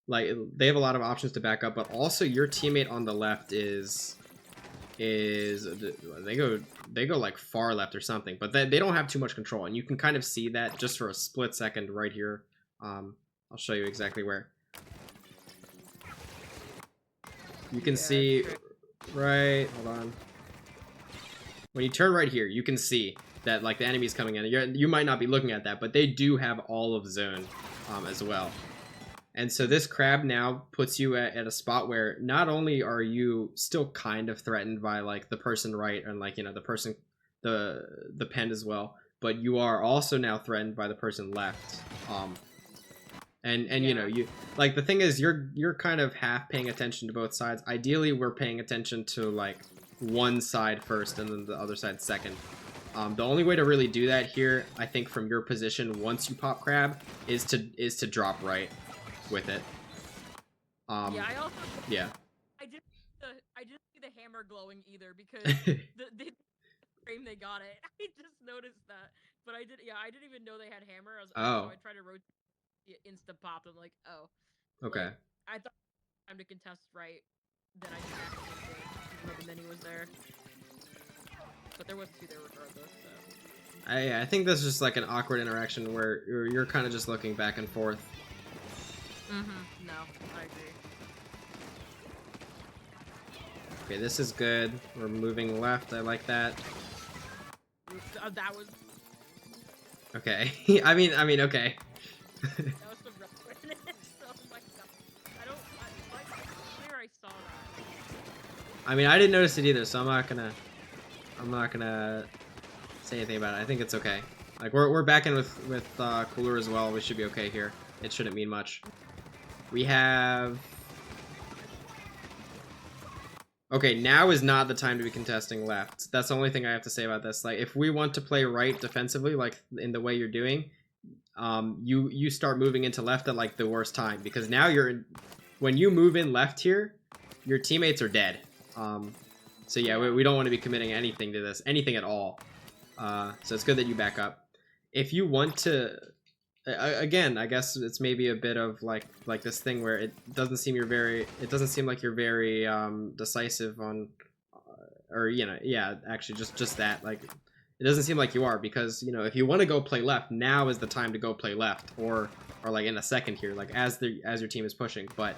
A: have a lot of options to back up. But also, your teammate on the left is they go like far left or something, but they don't have too much control, and you can kind of see that just for a split second right here. I'll show you exactly where. You can see right, hold on. When you turn right here, you can see that like the enemy's coming in. You might not be looking at that, but they do have all of zone as well. And so this crab now puts you at a spot where not only are you still kind of threatened by like the person right, and like, you know, the person, the pen as well, but you are also now threatened by the person left. And yeah, you know, you like, the thing is, you're kind of half paying attention to both sides. Ideally, we're paying attention to like one side first and then the other side second. The only way to really do that here, I think, from your position once you pop crab, is to drop right with it.
B: Yeah,
A: yeah.
B: I didn't see the hammer glowing either, because the frame they got it. I just noticed that, but I didn't even know they had hammer. So I tried to rotate it, insta pop. I'm like, oh,
A: okay.
B: Like, I thought time to contest right, then I just actually did, even though the mini was there. But there was two there regardless. So.
A: I think this is just like an awkward interaction where you're kind of just looking back and forth.
B: No, I agree.
A: Okay, this is good. We're moving left. I like that.
B: That was.
A: Okay. I mean, okay.
B: That was some rough witness. Oh my god. I
A: I mean, I didn't notice it either, so I'm not gonna say anything about it. I think it's okay. Like we're back in with Cooler as well. We should be okay here. It shouldn't mean much. We have. Okay, now is not the time to be contesting left. That's the only thing I have to say about this. Like, if we want to play right defensively, like in the way you're doing, you start moving into left at like the worst time, because now when you move in left here, your teammates are dead. So yeah, we don't want to be committing anything to this, anything at all. So it's good that you back up. If you want to, again, I guess it's maybe a bit of like this thing where it doesn't seem like you're very decisive on, or you know, yeah, actually just that, like it doesn't seem like you are, because you know, if you want to go play left, now is the time to go play left, or like in a second here, like as your team is pushing. But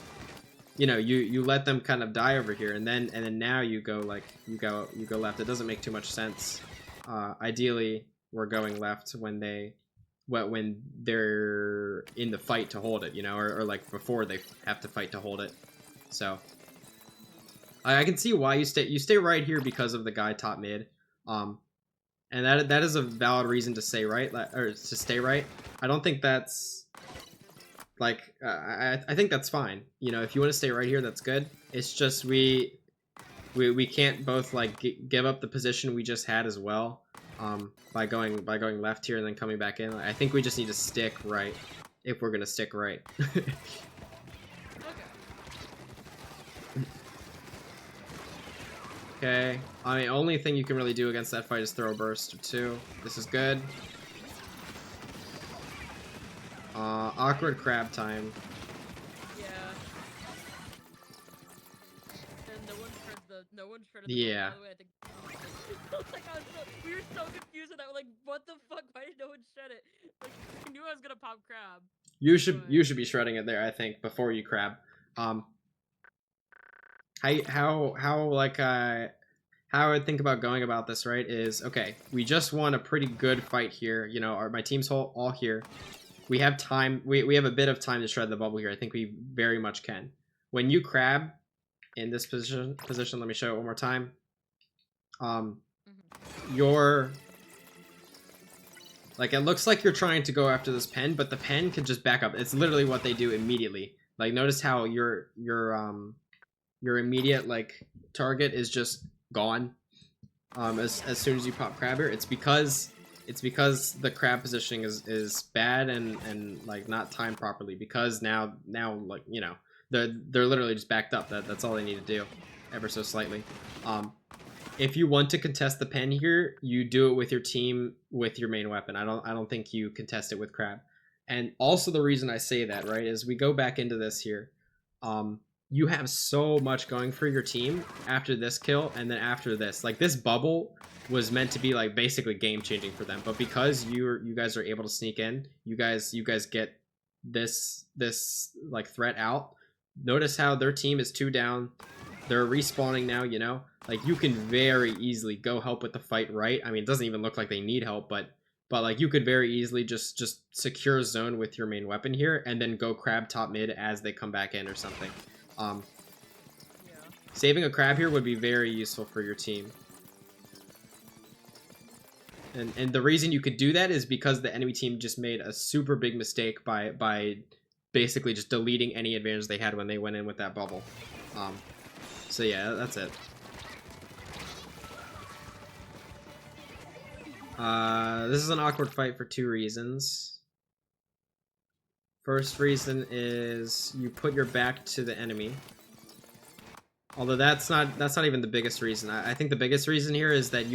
A: you know, you let them kind of die over here, and then now you go left. It doesn't make too much sense. Ideally, we're going left when they're in the fight to hold it, you know, or like before they have to fight to hold it. So I can see why you stay right here because of the guy top mid, and that is a valid reason to stay right, or to stay right. I don't think that's like I think that's fine. You know, if you want to stay right here, that's good. It's just we can't both like give up the position we just had as well, by going left here and then coming back in. I think we just need to stick right if we're gonna stick right. Okay. I mean, only thing you can really do against that fight is throw a burst or two. This is good. Awkward crab time.
B: Yeah. And no one shredded the
A: Yeah.
B: by the way, I think. Like, we were so confused with that. We're like, what the fuck? Why did no one shred it? Like, I knew I was gonna pop crab.
A: You should be shredding it there, I think, before you crab. How I would think about going about this, right, is okay, we just won a pretty good fight here. You know, my team's all here. We have time. We have a bit of time to shred the bubble here. I think we very much can. When you crab in this position, let me show it one more time. You're like, it looks like you're trying to go after this pen, but the pen can just back up. It's literally what they do immediately. Like, notice how your immediate like target is just gone as soon as you pop crab here. It's because the crab positioning is bad and like not timed properly, because now like, you know, they're literally just backed up. That's all they need to do, ever so slightly. If you want to contest the pen here, you do it with your team with your main weapon. I don't think you contest it with crab. And also the reason I say that, right, is we go back into this here. You have so much going for your team after this kill, and then after this. Like, this bubble was meant to be like basically game changing for them, but because you guys are able to sneak in, you guys get this like threat out. Notice how their team is 2 down. They're respawning now, you know? Like, you can very easily go help with the fight, right? I mean, it doesn't even look like they need help, but like, you could very easily just secure zone with your main weapon here, and then go crab top mid as they come back in or something. Saving a crab here would be very useful for your team. And the reason you could do that is because the enemy team just made a super big mistake by basically just deleting any advantage they had when they went in with that bubble. So yeah, that's it. This is an awkward fight for 2 reasons. First reason is you put your back to the enemy. Although that's not even the biggest reason. I think the biggest reason here is that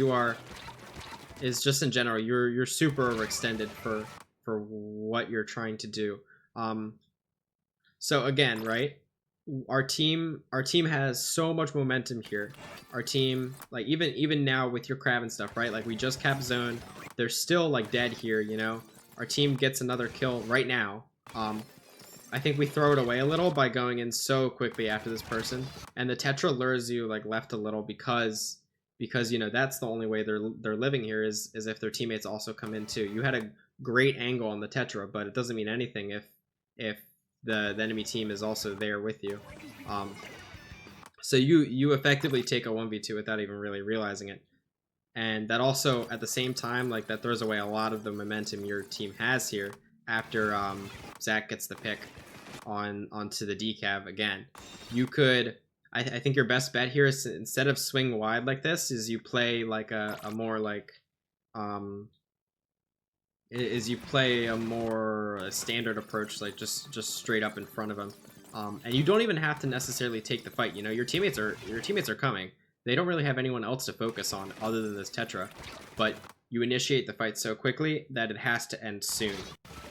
A: is just in general, you're super overextended for what you're trying to do. So again, right? Our team has so much momentum here. Our team, like, even now with your crab and stuff, right? Like, we just capped zone. They're still like dead here, you know? Our team gets another kill right now. I think we throw it away a little by going in so quickly after this person, and the Tetra lures you like left a little because you know, that's the only way they're living here is if their teammates also come in too. You had a great angle on the Tetra, but it doesn't mean anything if the enemy team is also there with you. So you effectively take a 1v2 without even really realizing it. And that also, at the same time, like, that throws away a lot of the momentum your team has here after Zach gets the pick onto the decav again. You could, I think your best bet here is, instead of swing wide like this, is you play like a more like, is you play a more standard approach, like just straight up in front of him. And you don't even have to necessarily take the fight. You know, your teammates are coming. They don't really have anyone else to focus on other than this Tetra, but you initiate the fight so quickly that it has to end soon.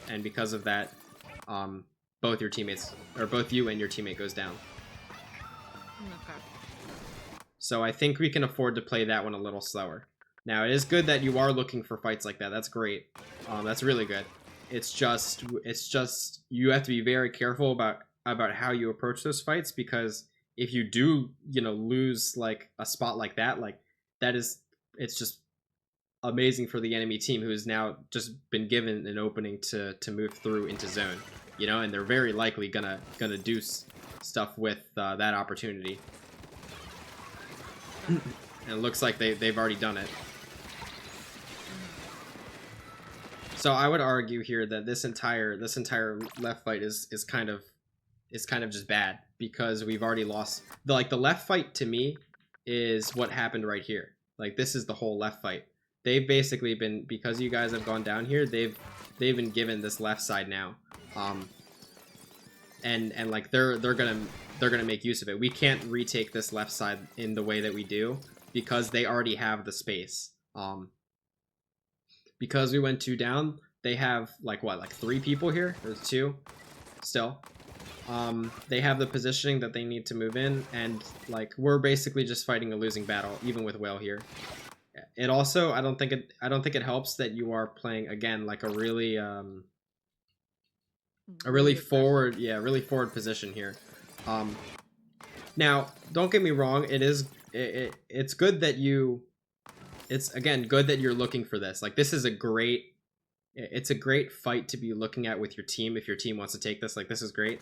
A: And because of that, both your teammates, or both you and your teammate, goes down.
C: Okay.
A: So I think we can afford to play that one a little slower. Now, it is good that you are looking for fights like that. That's great. That's really good. It's just you have to be very careful about how you approach those fights, because if you do, you know, lose like a spot like that, it's just amazing for the enemy team, who has now just been given an opening to move through into zone, you know, and they're very likely gonna do stuff with that opportunity. And it looks like they've already done it. So I would argue here that this entire left fight is kind of just bad, because we've already lost. The left fight to me is what happened right here. Like, this is the whole left fight. They've basically been, because you guys have gone down here, they've been given this left side now. And like they're gonna make use of it. We can't retake this left side in the way that we do, because they already have the space. Because we went 2 down, they have like 3 people here, or 2 still. They have the positioning that they need to move in, and like we're basically just fighting a losing battle, even with Whale here. It also, I don't think it helps that you are playing again like a really forward, really forward position here. Now, don't get me wrong, it's good that it's again good that you're looking for this. Like, this is a great fight to be looking at with your team if your team wants to take this. Like, this is great.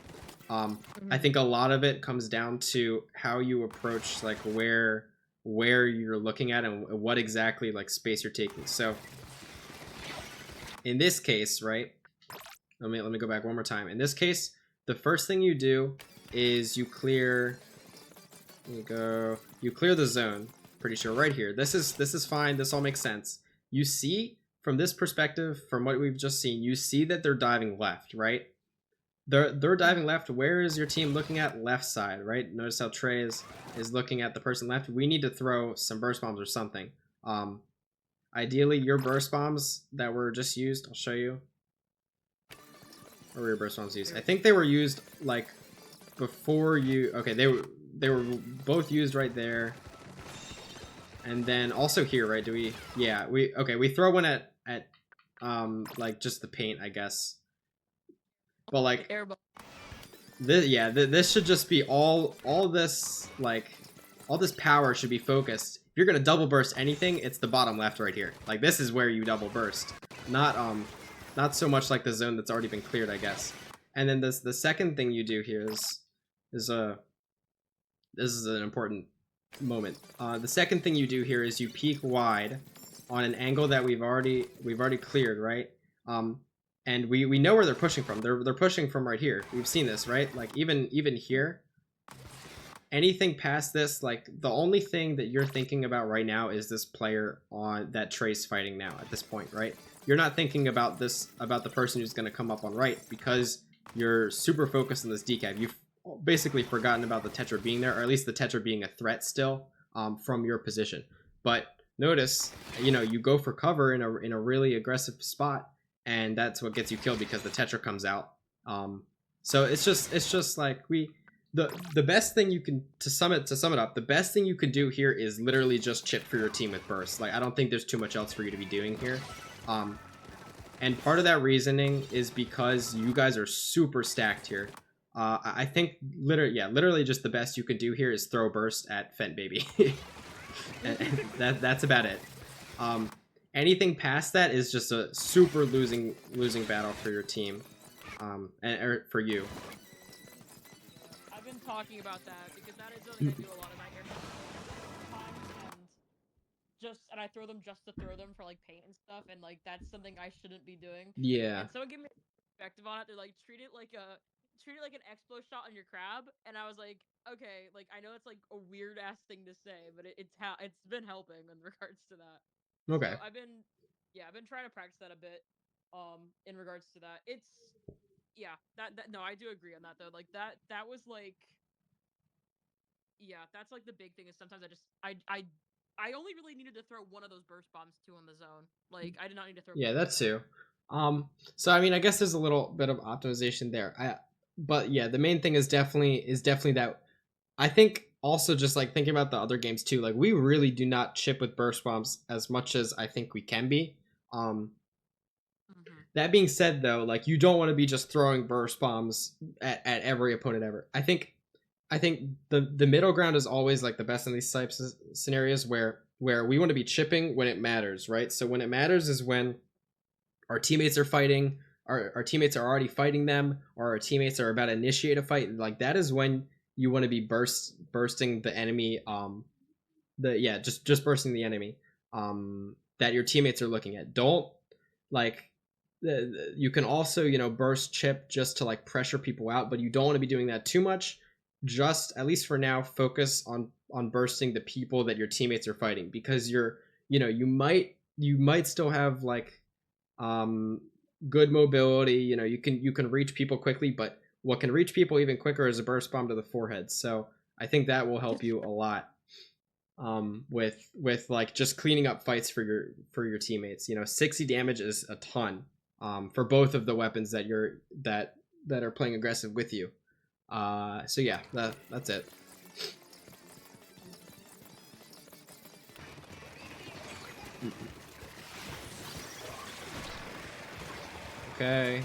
A: I think a lot of it comes down to how you approach, like where you're looking at and what exactly like space you're taking. So in this case, right? Let me go back one more time. In this case, the first thing you do is you clear the zone. Pretty sure right here. This is fine. This all makes sense. You see, from this perspective, from what we've just seen, you see that they're diving left, right? They're diving left. Where is your team looking at? Left side, right? Notice how Trey is looking at the person left. We need to throw some burst bombs or something. Ideally, your burst bombs that were just used, I'll show you. Where were your burst bombs used? I think they were used like before you. Okay, they were both used right there. And then also here, right? Do we? Yeah, we throw one at like just the paint, I guess. But like this should just be all this power should be focused. If you're gonna double burst anything, it's the bottom left right here. Like, this is where you double burst, not so much like the zone that's already been cleared, I guess. And then the second thing you do here is this is an important moment. The second thing you do here is you peek wide on an angle that we've already cleared, right? And we know where they're pushing from. They're pushing from right here. We've seen this, right? Like, even here, anything past this, like, the only thing that you're thinking about right now is this player on that Trey's fighting now at this point, right? You're not thinking about the person who's going to come up on right, because you're super focused on this decav. You've basically forgotten about the Tetra being there, or at least the Tetra being a threat still from your position. But notice, you know, you go for cover in a really aggressive spot, and that's what gets you killed, because the Tetra comes out. So it's just like the best thing you can, to sum it up, the best thing you could do here is literally just chip for your team with burst. Like, I don't think there's too much else for you to be doing here. And part of that reasoning is because you guys are super stacked here. I think literally just the best you could do here is throw burst at Fent Baby. and that's about it. Anything past that is just a super losing battle for your team, or for you.
B: I've been talking about that because that is something I do a lot of. I air sometimes and I throw them just to throw them for like paint and stuff, and like that's something I shouldn't be doing.
A: Yeah.
B: And someone gave me a perspective on it. They're like, treat it like an expo shot on your crab, and I was like, okay, like I know it's like a weird ass thing to say, but it's been helping in regards to that.
A: Okay.
B: So I've been trying to practice that a bit, in regards to that. It's that no, I do agree on that though. Like that was like, yeah, that's like the big thing is sometimes I only really needed to throw one of those burst bombs too in the zone. Like I did not need to throw.
A: Yeah,
B: both
A: that
B: of them.
A: too. So I mean, I guess there's a little bit of optimization there. But yeah, the main thing is definitely that. I think also just like thinking about the other games too, like we really do not chip with burst bombs as much as I think we can be. That being said, though, like you don't want to be just throwing burst bombs at every opponent ever. I think the middle ground is always like the best in these types of scenarios where we want to be chipping when it matters, right? So when it matters is when our teammates are fighting, our teammates are already fighting them, or our teammates are about to initiate a fight. Like that is when you want to be bursting the enemy. Just bursting the enemy. That your teammates are looking at. Don't like. You can also burst chip just to like pressure people out, but you don't want to be doing that too much. Just at least for now, focus on bursting the people that your teammates are fighting, because you might still have like good mobility. You can reach people quickly, but what can reach people even quicker is a burst bomb to the forehead. So I think that will help you a lot with like just cleaning up fights for your teammates. 60 damage is a ton for both of the weapons that are playing aggressive with you. So yeah, that's it. Okay.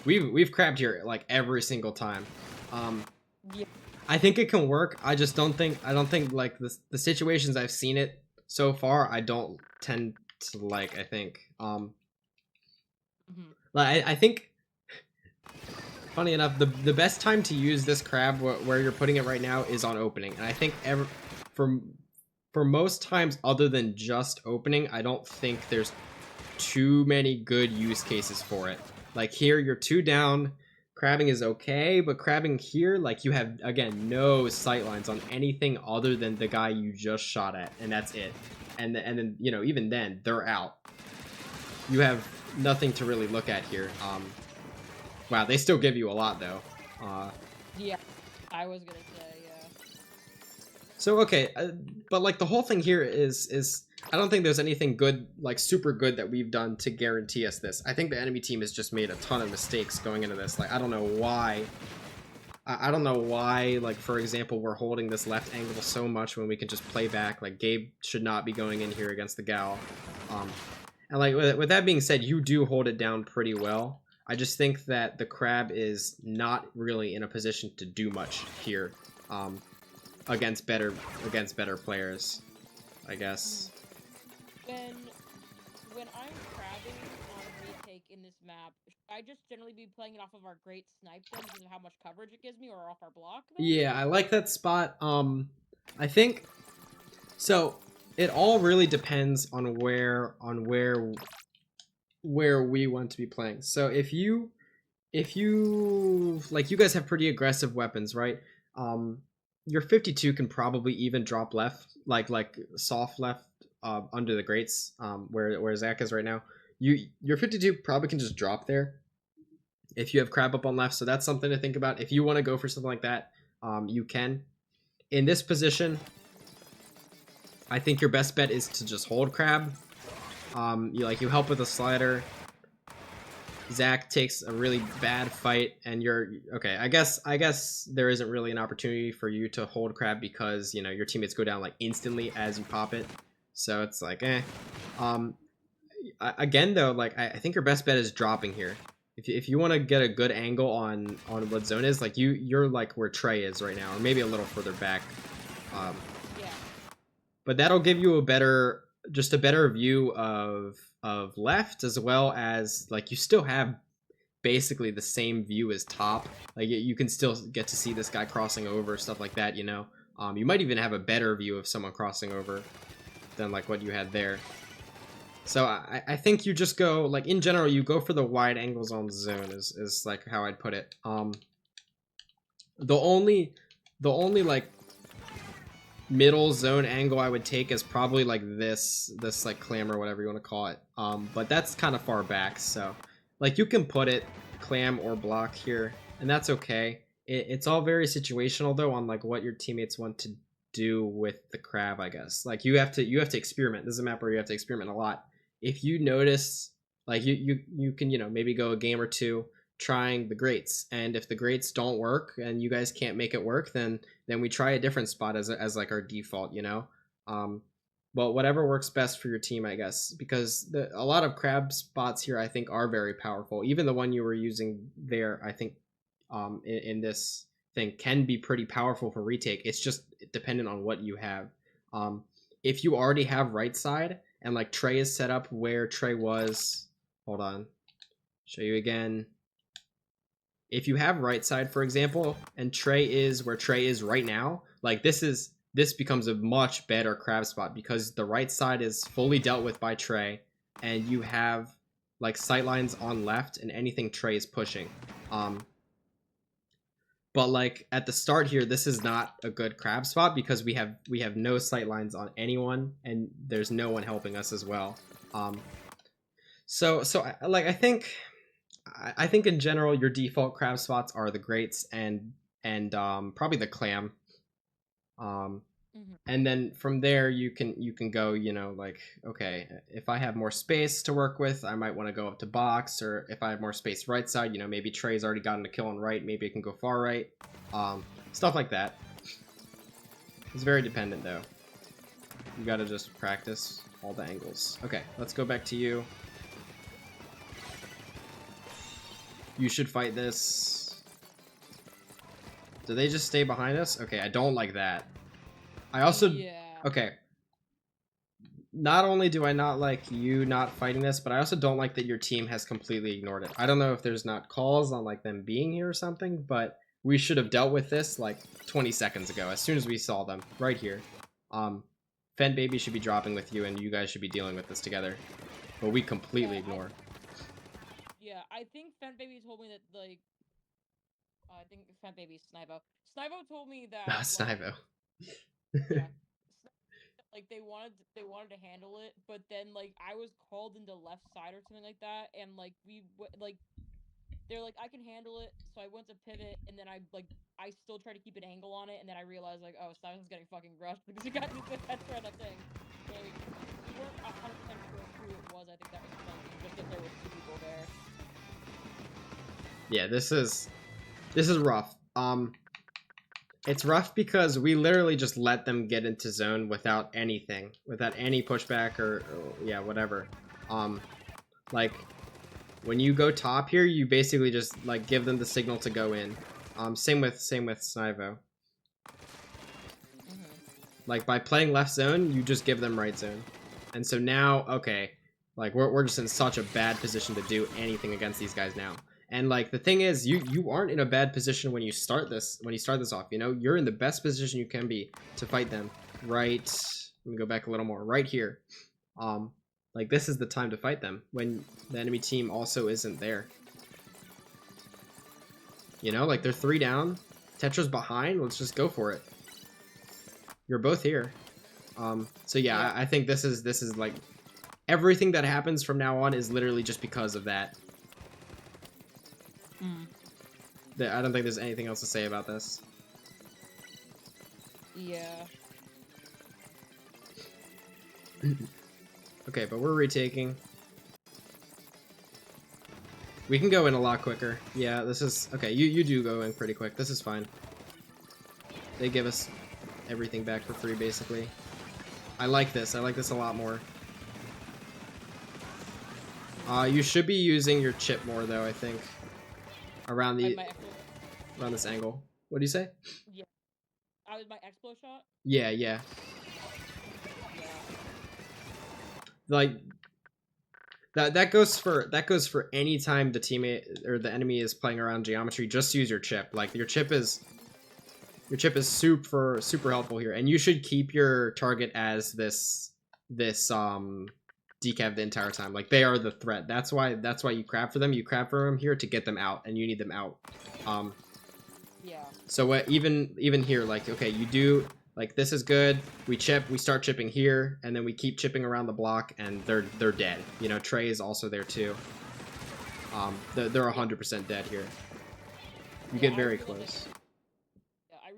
A: We've crabbed here like every single time.
B: Yeah.
A: I think it can work. I don't think like the situations I've seen it so far, I don't tend to like. I think like I think funny enough, the best time to use this crab where you're putting it right now is on opening, and I think for most times other than just opening, I don't think there's too many good use cases for it. Like here, you're 2 down. Crabbing is okay, but crabbing here, like you have again no sight lines on anything other than the guy you just shot at, and that's it. And then even then they're out. You have nothing to really look at here. Wow, they still give you a lot though.
B: Yeah, I was gonna say yeah.
A: So okay, but like the whole thing here is I don't think there's anything good, like super good, that we've done to guarantee us this. I think the enemy team has just made a ton of mistakes going into this. Like I don't know why. I don't know why. Like for example, we're holding this left angle so much when we can just play back. Like Gabe should not be going in here against the Gal. And like with that being said, you do hold it down pretty well. I just think that the crab is not really in a position to do much here against better players, I guess.
B: When I'm crabbing on retake in this map, should I just generally be playing it off of our great snipe then because of how much coverage it gives me, or off our block? Then?
A: Yeah, I like that spot. I think so. It all really depends on where we want to be playing. So if you like, you guys have pretty aggressive weapons, right? Your 52 can probably even drop left, like soft left under the grates, where Zach is right now. Your 52 probably can just drop there if you have crab up on left. So that's something to think about. If you want to go for something like that, you can. In this position, I think your best bet is to just hold crab. You help with a slider. Zach takes a really bad fight, and you're okay. I guess there isn't really an opportunity for you to hold crab because your teammates go down like instantly as you pop it. So it's like again though, like I think your best bet is dropping here. If you want to get a good angle on what zone is, like you're like where Trey is right now, or maybe a little further back.
B: Yeah.
A: But that'll give you a better view of left, as well as like you still have basically the same view as top. Like you can still get to see this guy crossing over, stuff like that, you know. You might even have a better view of someone crossing over than like what you had there. So I think you just go, like, in general, you go for the wide angles on the zone is like how I'd put it. The only like middle zone angle I would take is probably like this like clam or whatever you want to call it. But that's kind of far back, so like you can put it clam or block here, and that's okay. It's all very situational though on like what your teammates want to do with the crab, I guess. Like you have to experiment. This is a map where you have to experiment a lot. If you notice, like you can, you know, maybe go a game or two trying the grates, and if the grates don't work and you guys can't make it work, then we try a different spot as like our default, you know. But whatever works best for your team, I guess, because a lot of crab spots here I think are very powerful. Even the one you were using there, I think, in this thing can be pretty powerful for retake. It's just dependent on what you have. If you already have right side and like Trey is set up where Trey was, hold on, show you again. If you have right side, for example, and Trey is where Trey is right now, like this becomes a much better crab spot because the right side is fully dealt with by Trey, and you have like sight lines on left and anything Trey is pushing. But like at the start here, this is not a good crab spot because we have no sight lines on anyone, and there's no one helping us as well. So I think in general your default crab spots are the grates and probably the clam. And then from there you can go, you know, like, okay, if I have more space to work with, I might want to go up to box, or if I have more space right side, you know, maybe Trey's already gotten a kill on right, maybe it can go far right. Stuff like that. It's very dependent though. You gotta just practice all the angles. Okay, let's go back to you. You should fight this. Do they just stay behind us? Okay, I don't like that. I also...
B: Yeah.
A: Okay. Not only do I not like you not fighting this, but I also don't like that your team has completely ignored it. I don't know if there's not calls on like them being here or something, but we should have dealt with this like 20 seconds ago, as soon as we saw them, right here. Fent Baby should be dropping with you, and you guys should be dealing with this together. But we completely ignore.
B: Yeah, I think Fent Baby told me that, like... I think Fent Baby Snivo. Snivo told me that...
A: Ah, Snivo.
B: Yeah. Like they wanted to handle it, but then like I was called into left side or something like that, and like they're like, I can handle it, so I went to pivot, and then I still try to keep an angle on it, and then I realized like, oh, Snivo's getting fucking rushed because he got this headshot thing. Like, we weren't 100% sure who it was. I think that was funny, just that there were two people there.
A: Yeah, this is rough. It's rough because we literally just let them get into zone without anything, without any pushback or yeah, whatever. Like when you go top here, you basically just like give them the signal to go in. Same with Snivo. Like by playing left zone, you just give them right zone. And so now, okay, like we're just in such a bad position to do anything against these guys now. And like the thing is, you aren't in a bad position when you start this off, you know? You're in the best position you can be to fight them. Right, let me go back a little more. Right here. Like this is the time to fight them when the enemy team also isn't there. You know, like they're 3 down, Tetra's behind, let's just go for it. You're both here. So yeah, I think this is like everything that happens from now on is literally just because of that. I don't think there's anything else to say about this.
B: Yeah.
A: Okay, but we're retaking. We can go in a lot quicker. Yeah, this is... Okay, you do go in pretty quick. This is fine. They give us everything back for free, basically. I like this. I like this a lot more. You should be using your chip more, though, I think. Around this angle. What do you say?
B: Yeah. Was my Explo shot?
A: Yeah. Like, That goes for any time the teammate or the enemy is playing around geometry. Just use your chip. Like your chip is super helpful here, and you should keep your target as this decav the entire time. Like they are the threat. That's why you crab for them. You crab for them here to get them out, and you need them out.
B: Yeah.
A: So what even here, like okay, you do like this is good. We start chipping here, and then we keep chipping around the block, and they're dead. You know, Trey is also there too. They're 100% dead here. You get very close.
B: Yeah, I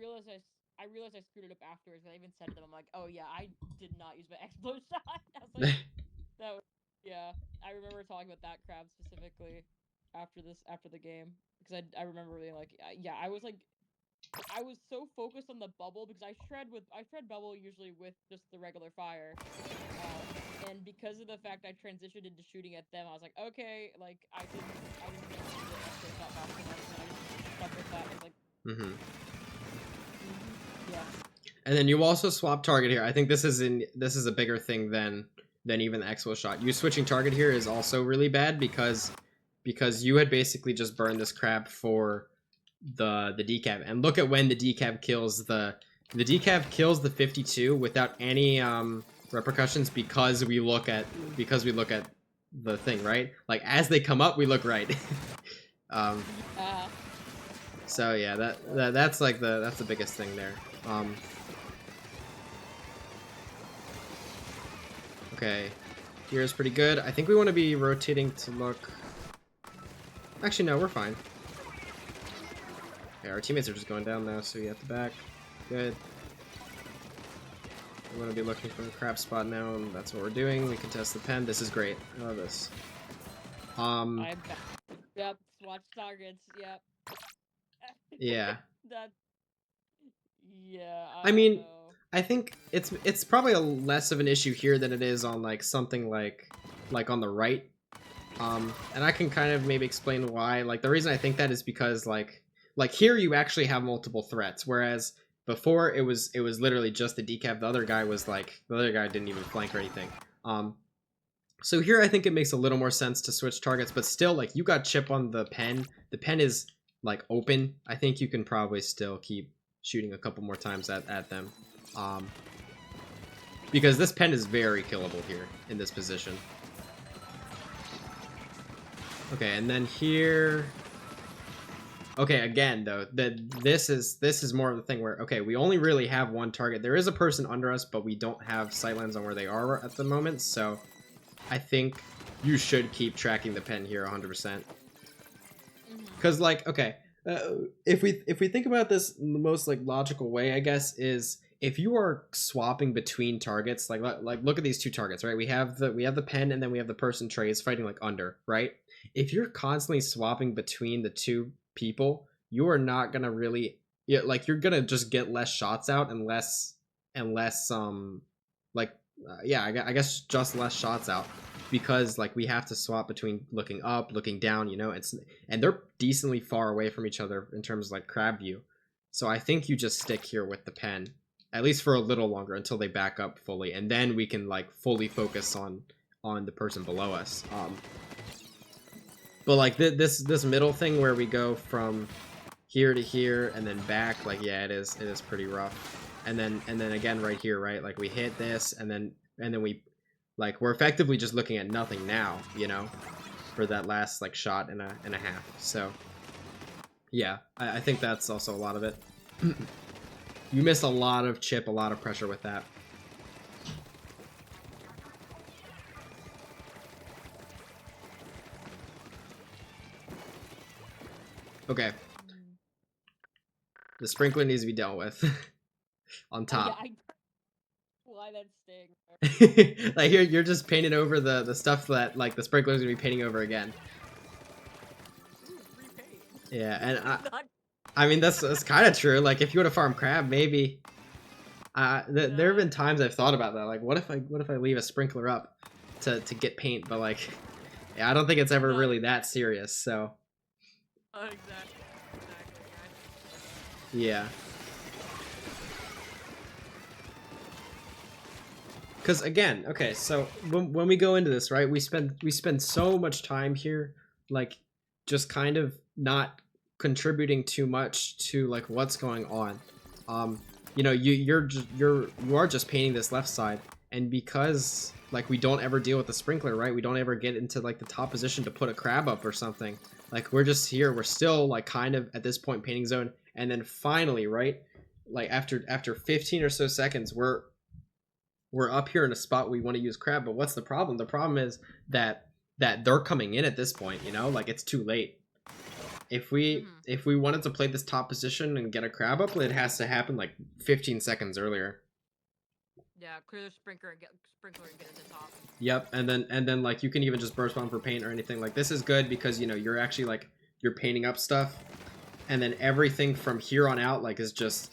B: realized I screwed it up afterwards, but I even said to them, I'm like, oh yeah, I did not use my explode shot. I was like, that was, yeah, I remember talking about that crab specifically after the game, because I remember being like, yeah, I was so focused on the bubble because I shred bubble usually with just the regular fire, and because of the fact I transitioned into shooting at them, I was like, okay, like I didn't get to the extra shot fast enough, and I just stuck with that. I was like, yeah.
A: And then you also swap target here. I think this is a bigger thing than even the expo shot. You switching target here is also really bad because you had basically just burned this crab for the decav, and look at when the decav kills the 52 without any repercussions because we look at the thing, right? Like as they come up, we look right. So yeah, that's like that's the biggest thing there. Okay, here's pretty good. I think we want to be rotating to look. Actually, no, we're fine. Okay, our teammates are just going down now, so we have the back. Good. We're going to be looking for a crab spot now, and that's what we're doing. We can test the pen. This is great. I love this.
B: Yep, swatch targets, yep.
A: Yeah.
B: That. Yeah,
A: I mean,
B: don't know.
A: I think it's probably a less of an issue here than it is on like something like on the right. And I can kind of maybe explain why. Like the reason I think that is because like here you actually have multiple threats, whereas before it was literally just the decav. The other guy didn't even flank or anything. So here I think it makes a little more sense to switch targets, but still like you got chip on the pen. The pen is like open. I think you can probably still keep shooting a couple more times at them. Because this pen is very killable here in this position. Okay, and then here. Okay, again though, this is more of the thing where okay, we only really have one target. There is a person under us, but we don't have sightlines on where they are at the moment. So, I think you should keep tracking the pen here 100%. Because like okay, if we think about this in the most like logical way, I guess is if you are swapping between targets, like look at these two targets, right? We have the pen and then we have the person Trey is fighting like under, right? If you're constantly swapping between the two people, you are not gonna really like you're gonna just get less shots out and less I guess just less shots out because like we have to swap between looking up, looking down, you know, and they're decently far away from each other in terms of like crab view. So I think you just stick here with the pen at least for a little longer until they back up fully, and then we can like fully focus on the person below us. But like this middle thing where we go from here to here and then back, like yeah, it is pretty rough. And then again right here, right? Like we hit this and then we like we're effectively just looking at nothing now, you know, for that last like shot and a half. So yeah, I think that's also a lot of it. You miss a lot of chip, a lot of pressure with that. Okay. The sprinkler needs to be dealt with. On top.
B: Yeah, why that sting?
A: Like you're just painting over the stuff that like the sprinkler's gonna be painting over again. Yeah, and I mean that's kind of true. Like if you want to farm crab, maybe. There have been times I've thought about that. Like what if I leave a sprinkler up to get paint, but like yeah, I don't think it's ever really that serious. So.
C: Exactly.
A: Yeah. Because again, okay, so when we go into this, right, we spend so much time here, like, just kind of not contributing too much to like what's going on. You know, you are just painting this left side, and because like we don't ever deal with the sprinkler, right? We don't ever get into like the top position to put a crab up or something. Like we're just here, we're still like kind of at this point painting zone, and then finally, right, like after 15 or so seconds, we're up here in a spot we want to use crab. But what's the problem? The problem is that they're coming in at this point, you know, like it's too late. If we wanted to play this top position and get a crab up, it has to happen like 15 seconds earlier.
C: Yeah, clear the sprinkler and get at the top.
A: Yep, and then like you can even just burst bomb for paint or anything. Like this is good because you know you're actually like you're painting up stuff, and then everything from here on out like is just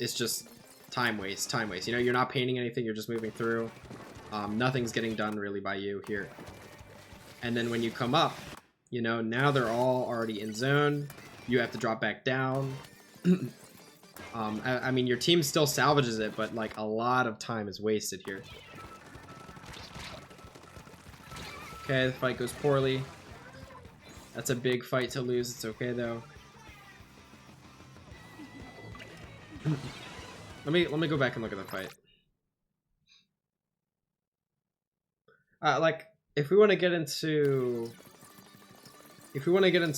A: time waste. You know, you're not painting anything, you're just moving through. Nothing's getting done really by you here. And then when you come up, you know, now they're all already in zone. You have to drop back down. I mean, your team still salvages it, but like a lot of time is wasted here. Okay, the fight goes poorly. That's a big fight to lose. It's okay though. Let me go back and look at the fight. Like if we want to get into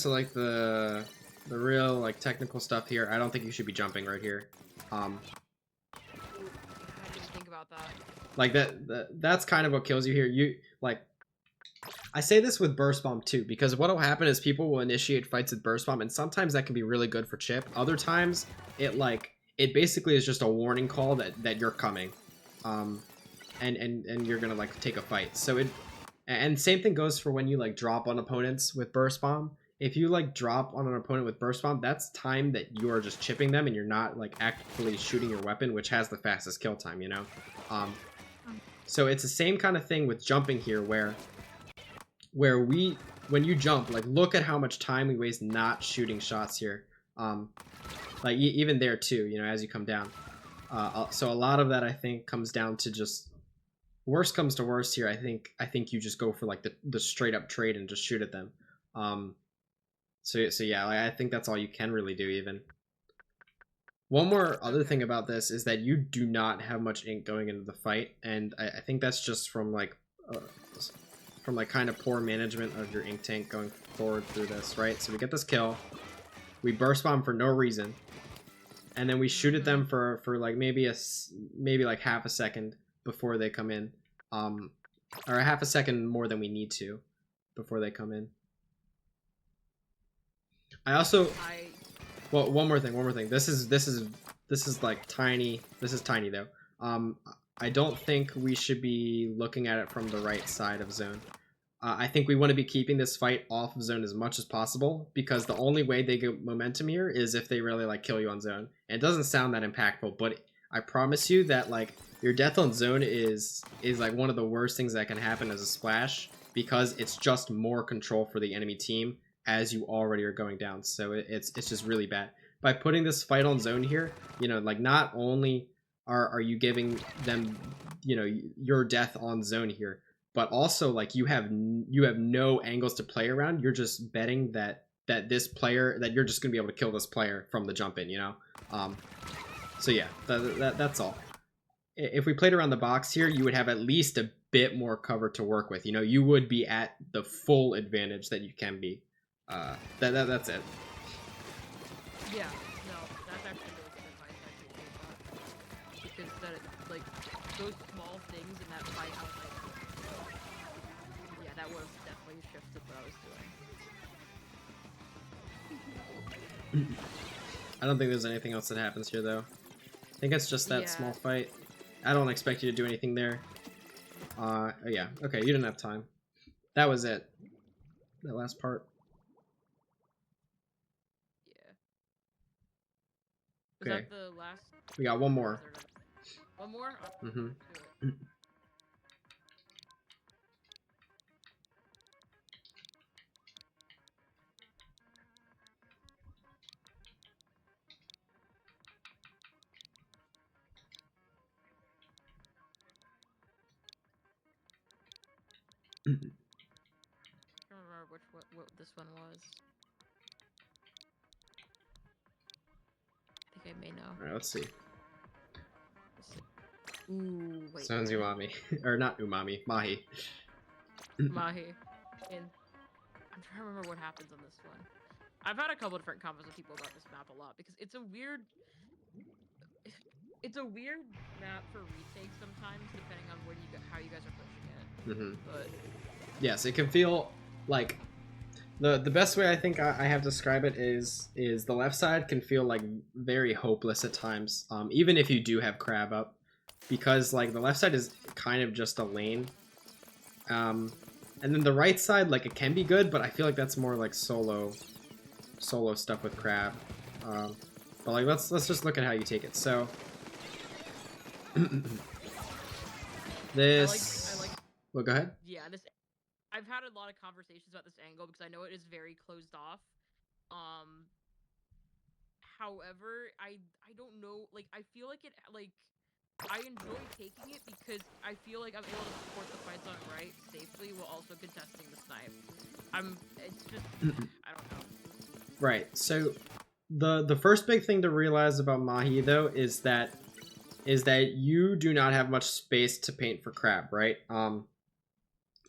A: like the real like technical stuff here, I don't think you should be jumping right here.
C: I didn't think about that.
A: Like that's kind of what kills you here. You like I say this with burst bomb too, because what'll happen is people will initiate fights with burst bomb, and sometimes that can be really good for chip. Other times it basically is just a warning call that you're coming, and you're gonna like take a fight. So and same thing goes for when you like drop on opponents with burst bomb. If you like drop on an opponent with burst bomb, that's time that you are just chipping them and you're not like actively shooting your weapon, which has the fastest kill time, you know. So it's the same kind of thing with jumping here, where when you jump, like look at how much time we waste not shooting shots here. Like even there too, you know, as you come down. So a lot of that I think comes down to just worst comes to worst here. I think you just go for like the straight up trade and just shoot at them. So yeah, like, I think that's all you can really do even. One more other thing about this is that you do not have much ink going into the fight, and I think that's just from like kind of poor management of your ink tank going forward through this, right? So we get this kill, we burst bomb for no reason, and then we shoot at them for like maybe like half a second before they come in, or a half a second more than we need to before they come in. Well, one more thing. This is like tiny. This is tiny though. I don't think we should be looking at it from the right side of zone. I think we want to be keeping this fight off of zone as much as possible, because the only way they get momentum here is if they really like kill you on zone. And it doesn't sound that impactful, but I promise you that like your death on zone is like one of the worst things that can happen as a splash, because it's just more control for the enemy team as you already are going down. So it's just really bad. By putting this fight on zone here, you know, like not only are you giving them, you know, your death on zone here, but also like you have no angles to play around. You're just betting that this player, that you're just gonna be able to kill this player from the jump in, you know. So yeah, that's all. If we played around the box here, you would have at least a bit more cover to work with. You know, you would be at the full advantage that you can be. That's it.
C: Yeah, no, that's actually really good advice. I appreciate that. Because that, like, those small things in that fight, I was like, yeah, that would have definitely shifted what I was doing.
A: I don't think there's anything else that happens here, though. I think it's just that
C: Yeah.
A: small fight. I don't expect you to do anything there. Yeah. Okay, you didn't have time. That was it. That last part.
C: Yeah. Was
A: Okay.
C: that the last?
A: We got one more.
C: One more?
A: Mm-hmm.
C: Do it. I don't remember what this one was. I think I may know.
A: Alright, let's see.
C: Ooh, wait.
A: Sounds umami. Or not umami, mahi.
C: Mahi. And I'm trying to remember what happens on this one. I've had a couple different convos with people about this map a lot because it's a weird map for retakes sometimes, depending on how you guys are pushing it. But
A: Yes, it can feel like the best way I think I have to describe it is the left side can feel like very hopeless at times, even if you do have crab up, because like the left side is kind of just a lane, and then the right side, like, it can be good, but I feel like that's more like solo stuff with crab. But like let's just look at how you take it. So this.
C: I like.
A: Well, go ahead.
C: Yeah, I've had a lot of conversations about this angle because I know it is very closed off. However, I don't know, like, I feel like I enjoy taking it because I feel like I'm able to support the fights on right safely while also contesting the snipe. It's just, I don't know.
A: Right. So the first big thing to realize about Mahi though is that you do not have much space to paint for crab, right?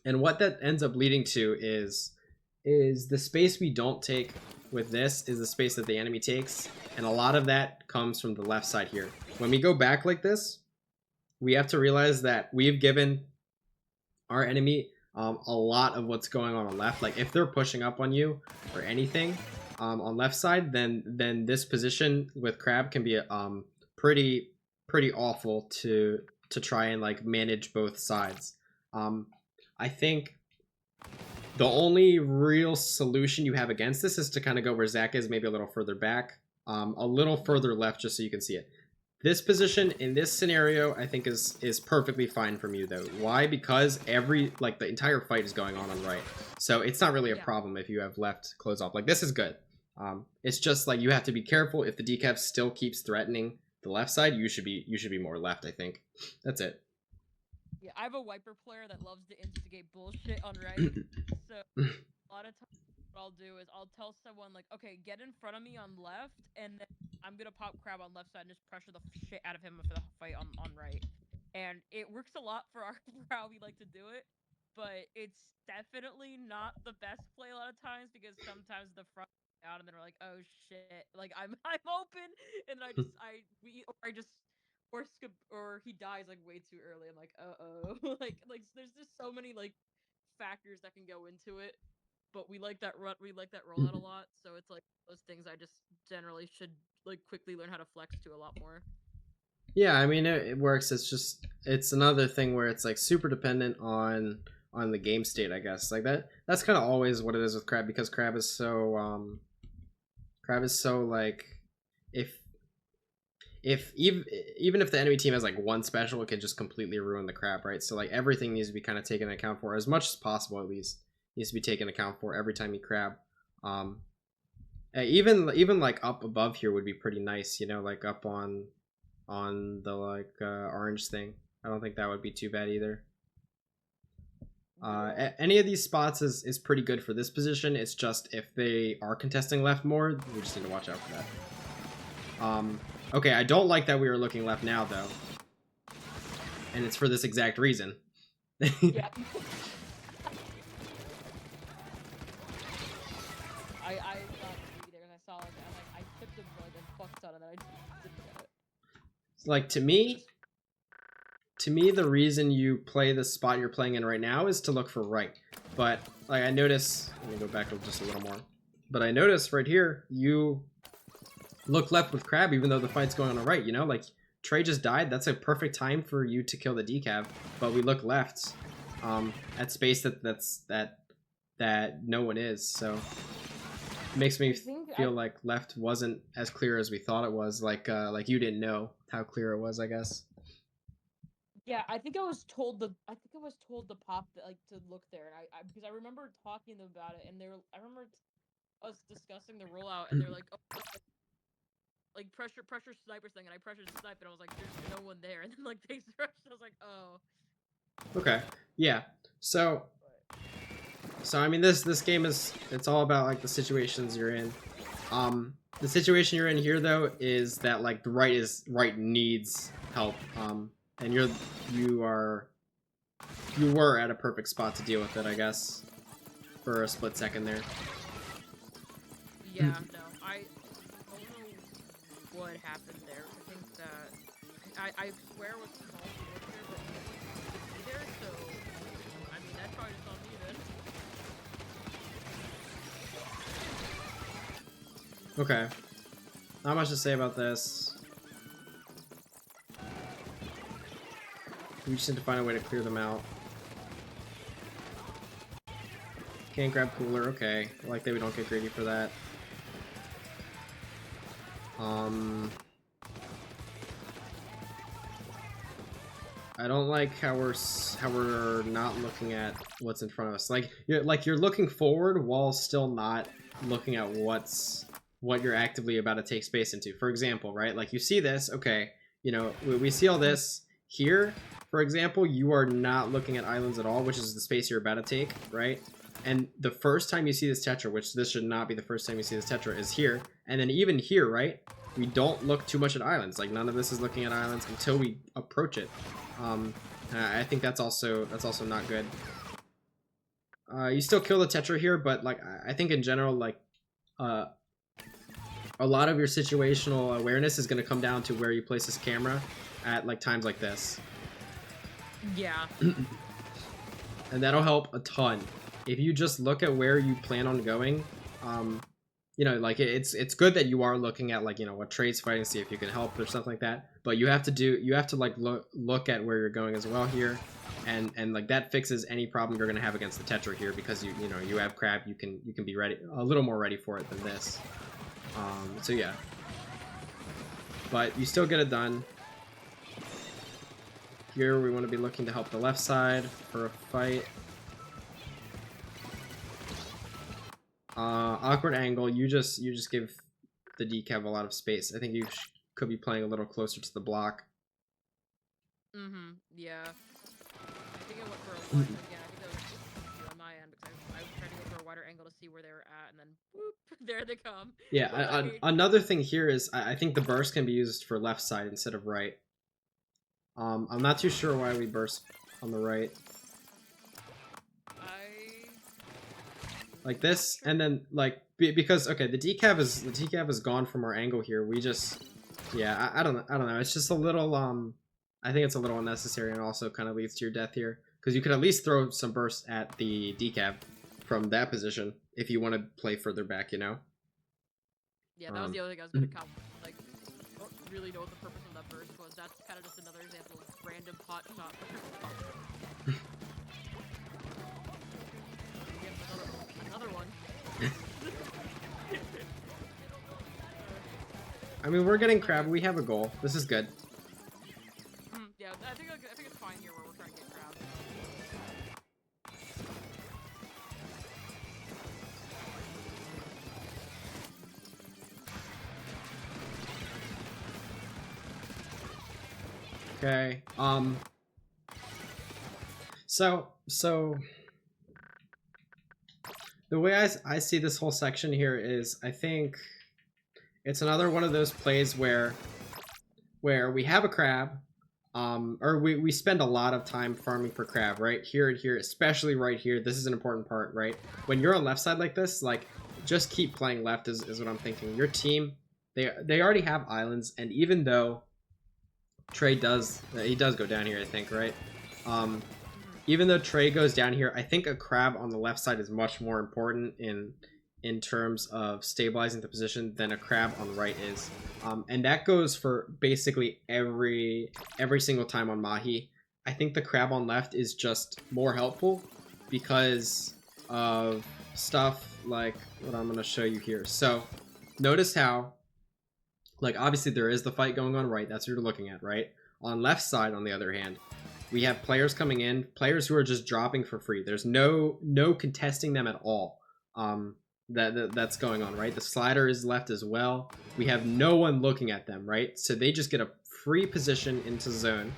A: And what that ends up leading to is the space we don't take with this is the space that the enemy takes, and a lot of that comes from the left side here. When we go back like this, we have to realize that we've given our enemy a lot of what's going on left. Like if they're pushing up on you or anything on left side, then this position with crab can be pretty awful to try and like manage both sides. I think the only real solution you have against this is to kind of go where Zach is, maybe a little further back, a little further left, just so you can see it. This position in this scenario, I think is perfectly fine from you though. Why? Because the entire fight is going on right, so it's not really a problem if you have left close off. Like this is good. It's just like you have to be careful if the decaf still keeps threatening the left side. You should be more left. I think that's it.
B: Yeah, I have a Wiper player that loves to instigate bullshit on right. So a lot of times what I'll do is I'll tell someone like, okay, get in front of me on left, and then I'm gonna pop crab on left side and just pressure the shit out of him for the fight on right. And it works a lot for how we like to do it, but it's definitely not the best play a lot of times because sometimes the front out and then we're like, oh shit, like I'm open, and then or he dies like way too early. I'm like, uh-oh. like there's just so many like factors that can go into it. But we like that rollout a lot, so it's like those things I just generally should like quickly learn how to flex to a lot more.
A: Yeah, I mean it works. It's another thing where it's like super dependent on the game state, I guess. Like that's kind of always what it is with crab, because crab is so like if even if the enemy team has like one special, it can just completely ruin the crab, right? So like everything needs to be kind of taken into account for, as much as possible at least needs to be taken account for every time you crab. Even like up above here would be pretty nice, you know, like up on the like orange thing. I don't think that would be too bad either. Any of these spots is pretty good for this position. It's just if they are contesting left more, we just need to watch out for that. Okay, I don't like that we are looking left now though, and it's for this exact reason.
B: Yeah. I thought maybe there, and I saw I tipped him for like a fuck ton, and then I didn't get it.
A: Like to me, the reason you play the spot you're playing in right now is to look for right. But like I notice, let me go back just a little more. But I notice right here, you look left with crab, even though the fight's going on the right. You know, like Trey just died. That's a perfect time for you to kill the decav. But we look left, at space that no one is. So it makes me feel like left wasn't as clear as we thought it was. Like you didn't know how clear it was, I guess.
B: Yeah, I think I was told to pop like to look there, and I because I remember talking to them about it, and I remember us discussing the rollout, and they're like, oh, like pressure sniper thing, and I pressured the sniper, and I was like, there's no one there, and then like they rushed, I was like, oh.
A: Okay, yeah. So So I mean, this game it's all about like the situations you're in. The situation you're in here though is that like the right needs help. And you were at a perfect spot to deal with it, I guess, for a split second there.
C: Yeah, no, I don't know what happened there. I think that I swear it was small there, but it's there, so I mean that's probably just on me then.
A: Okay. Not much to say about this. We just need to find a way to clear them out. Can't grab cooler, okay. I like that we don't get greedy for that. I don't like how we're not looking at what's in front of us. Like you're looking forward while still not looking at what you're actively about to take space into. For example, right? Like you see this, okay, you know, we see all this here. For example, you are not looking at islands at all, which is the space you're about to take, right? And the first time you see this Tetra, which this should not be the first time you see this Tetra, is here. And then even here, right? We don't look too much at islands. Like none of this is looking at islands until we approach it. I think that's also not good. You still kill the Tetra here, but like I think in general, like a lot of your situational awareness is going to come down to where you place this camera at like times like this.
C: Yeah.
A: And that'll help a ton. If you just look at where you plan on going, you know, like it's good that you are looking at like, you know, what Trey's fighting, see if you can help or something like that. But you have to like look at where you're going as well here, and like that fixes any problem you're gonna have against the Tetra here, because you know you have crab, you can be ready, a little more ready for it than this. So yeah, but you still get it done. Here we want to be looking to help the left side for a fight. Awkward angle. You just give the decav a lot of space. I think you could be playing a little closer to the block.
C: Yeah. I think I went for a wider, yeah, I think that was on my end, because I was trying to go for a wider angle to see where they were at, and then whoop, there they come.
A: Yeah, another thing here is I think the burst can be used for left side instead of right. I'm not too sure why we burst on the right. Like this, and then like because okay, the decav is gone from our angle here. We just, yeah, I don't know. It's just a little I think it's a little unnecessary, and also kind of leads to your death here, because you could at least throw some bursts at the decav from that position if you want to play further back, you know.
C: Yeah, that was the other thing I was gonna come. Like, I don't really know what the purpose of that burst was. That's kind of just another example of random hot shot. Another one.
A: I mean, we're getting crab. We have a goal. This is good.
C: Yeah, I think it's fine here where we're trying to get crab.
A: Okay. So the way I see this whole section here is, I think it's another one of those plays where we have a crab, or we spend a lot of time farming for crab, right? Here and here, especially right here. This is an important part, right? When you're on left side like this, like, just keep playing left is what I'm thinking. Your team, they already have islands, and even though Trey does go down here, I think, right? Even though Trey goes down here, I think a crab on the left side is much more important in terms of stabilizing the position than a crab on the right is. And that goes for basically every single time on Mahi. I think the crab on left is just more helpful because of stuff like what I'm going to show you here. So notice how, like, obviously there is the fight going on right. That's what you're looking at, right? On left side, on the other hand, we have players coming in, players who are just dropping for free. There's no contesting them at all. That's going on, right? The slider is left as well. We have no one looking at them, right? So they just get a free position into zone,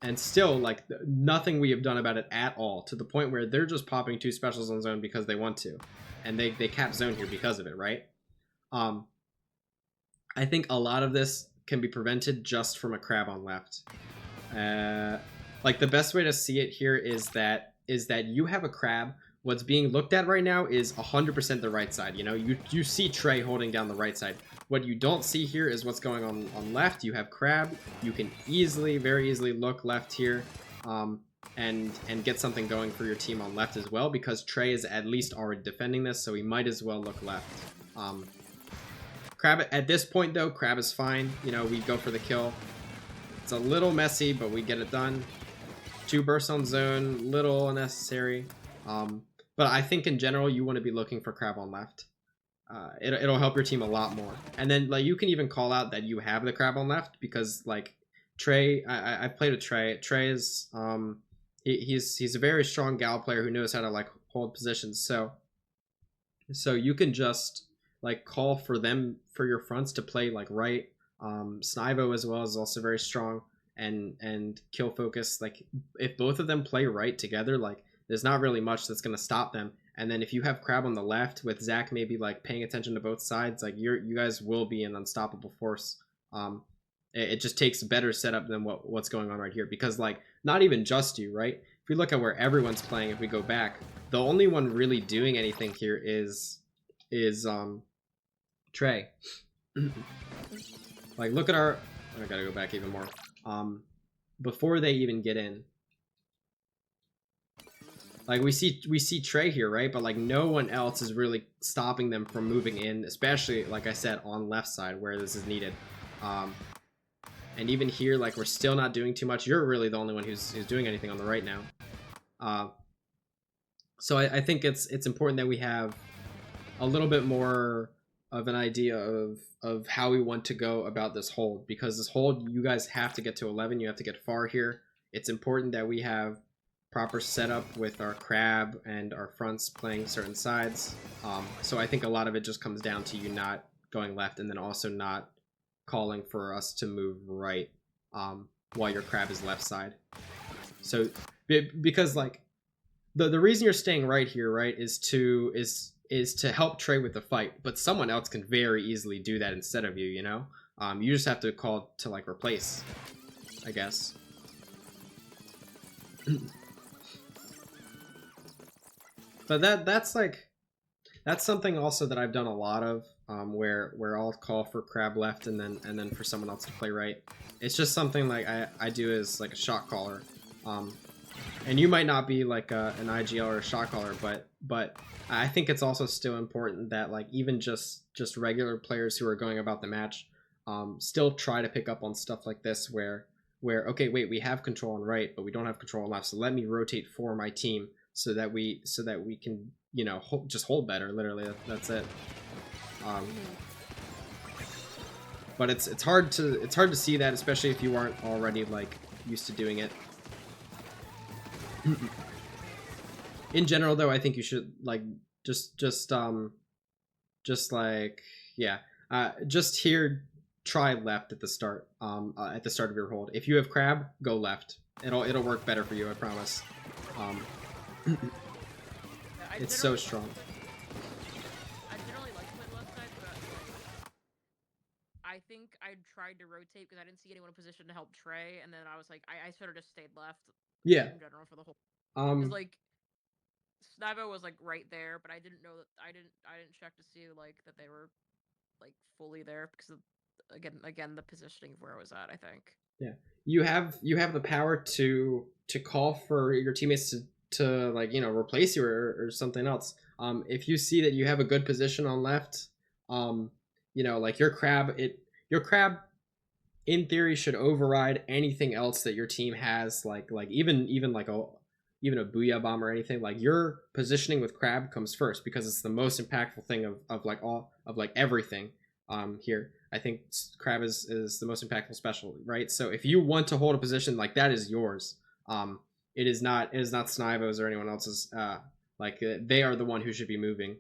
A: and still like nothing we have done about it at all, to the point where they're just popping 2 specials on zone because they want to, and they cap zone here because of it, right? I think a lot of this can be prevented just from a crab on left. Like the best way to see it here is that you have a crab. What's being looked at right now is 100% the right side. You know, you see Trey holding down the right side. What you don't see here is what's going on left. You have crab. You can easily, very easily look left here, and get something going for your team on left as well, because Trey is at least already defending this, so he might as well look left. Crab at this point though, crab is fine. You know, we go for the kill. It's a little messy, but we get it done. 2 bursts on zone, little unnecessary. But I think in general, you want to be looking for crab on left. It'll help your team a lot more. And then like you can even call out that you have the crab on left, because like Trey, I've played with Trey. Trey is he's a very strong gal player who knows how to like hold positions. So you can just like call for them, for your fronts to play like right. Snivo as well is also very strong, and kill focus. Like if both of them play right together, like there's not really much that's gonna stop them. And then if you have crab on the left with Zach maybe like paying attention to both sides, like you guys will be an unstoppable force. It just takes a better setup than what's going on right here, because like not even just you, right? If we look at where everyone's playing, if we go back, the only one really doing anything here is Trey. Like look at our, I gotta go back even more. Before they even get in, like we see Trey here, right? But like no one else is really stopping them from moving in, especially like I said on left side where this is needed. And even here, like we're still not doing too much. You're really the only one who's doing anything on the right now. So I think it's important that we have a little bit more of an idea of how we want to go about this hold, because this hold, you guys have to get to 11. You have to get far here. It's important that we have proper setup with our crab and our fronts playing certain sides. So I think a lot of it just comes down to you not going left, and then also not calling for us to move right while your crab is left side. So because like the reason you're staying right here, right, is to help Trey with the fight, but someone else can very easily do that instead of you, you know? You just have to call to like replace, I guess. But that's something also that I've done a lot of, where I'll call for crab left and then for someone else to play right. It's just something like I do as like a shot caller, and you might not be like an IGL or a shot caller, but I think it's also still important that like even just regular players who are going about the match, still try to pick up on stuff like this where okay, wait, we have control on right, but we don't have control on left, so let me rotate for my team so that we can, you know, just hold better. Literally, that's it. But it's hard to see that, especially if you aren't already like used to doing it. In general, though, I think you should like just like yeah, just here try left at the start of your hold. If you have crab, go left. It'll work better for you, I promise. It's so strong.
C: I generally like to play left side, but I think I tried to rotate because I didn't see anyone in position to help Trey, and then I was like, I sort of just stayed left.
A: Yeah.
C: In general for the whole. Because like, Snivo was like right there, but I didn't know that I didn't check to see like that they were like fully there because of, again the positioning of where I was at, I think.
A: Yeah, you have the power to call for your teammates to like, you know, replace you or something else. If you see that you have a good position on left, you know, like your crab in theory should override anything else that your team has, like even like a booyah bomb or anything. Like your positioning with crab comes first because it's the most impactful thing of like all of like everything here. I think crab is the most impactful special, right? So if you want to hold a position, like that is yours. It is not Snivo's or anyone else's. Like they are the one who should be moving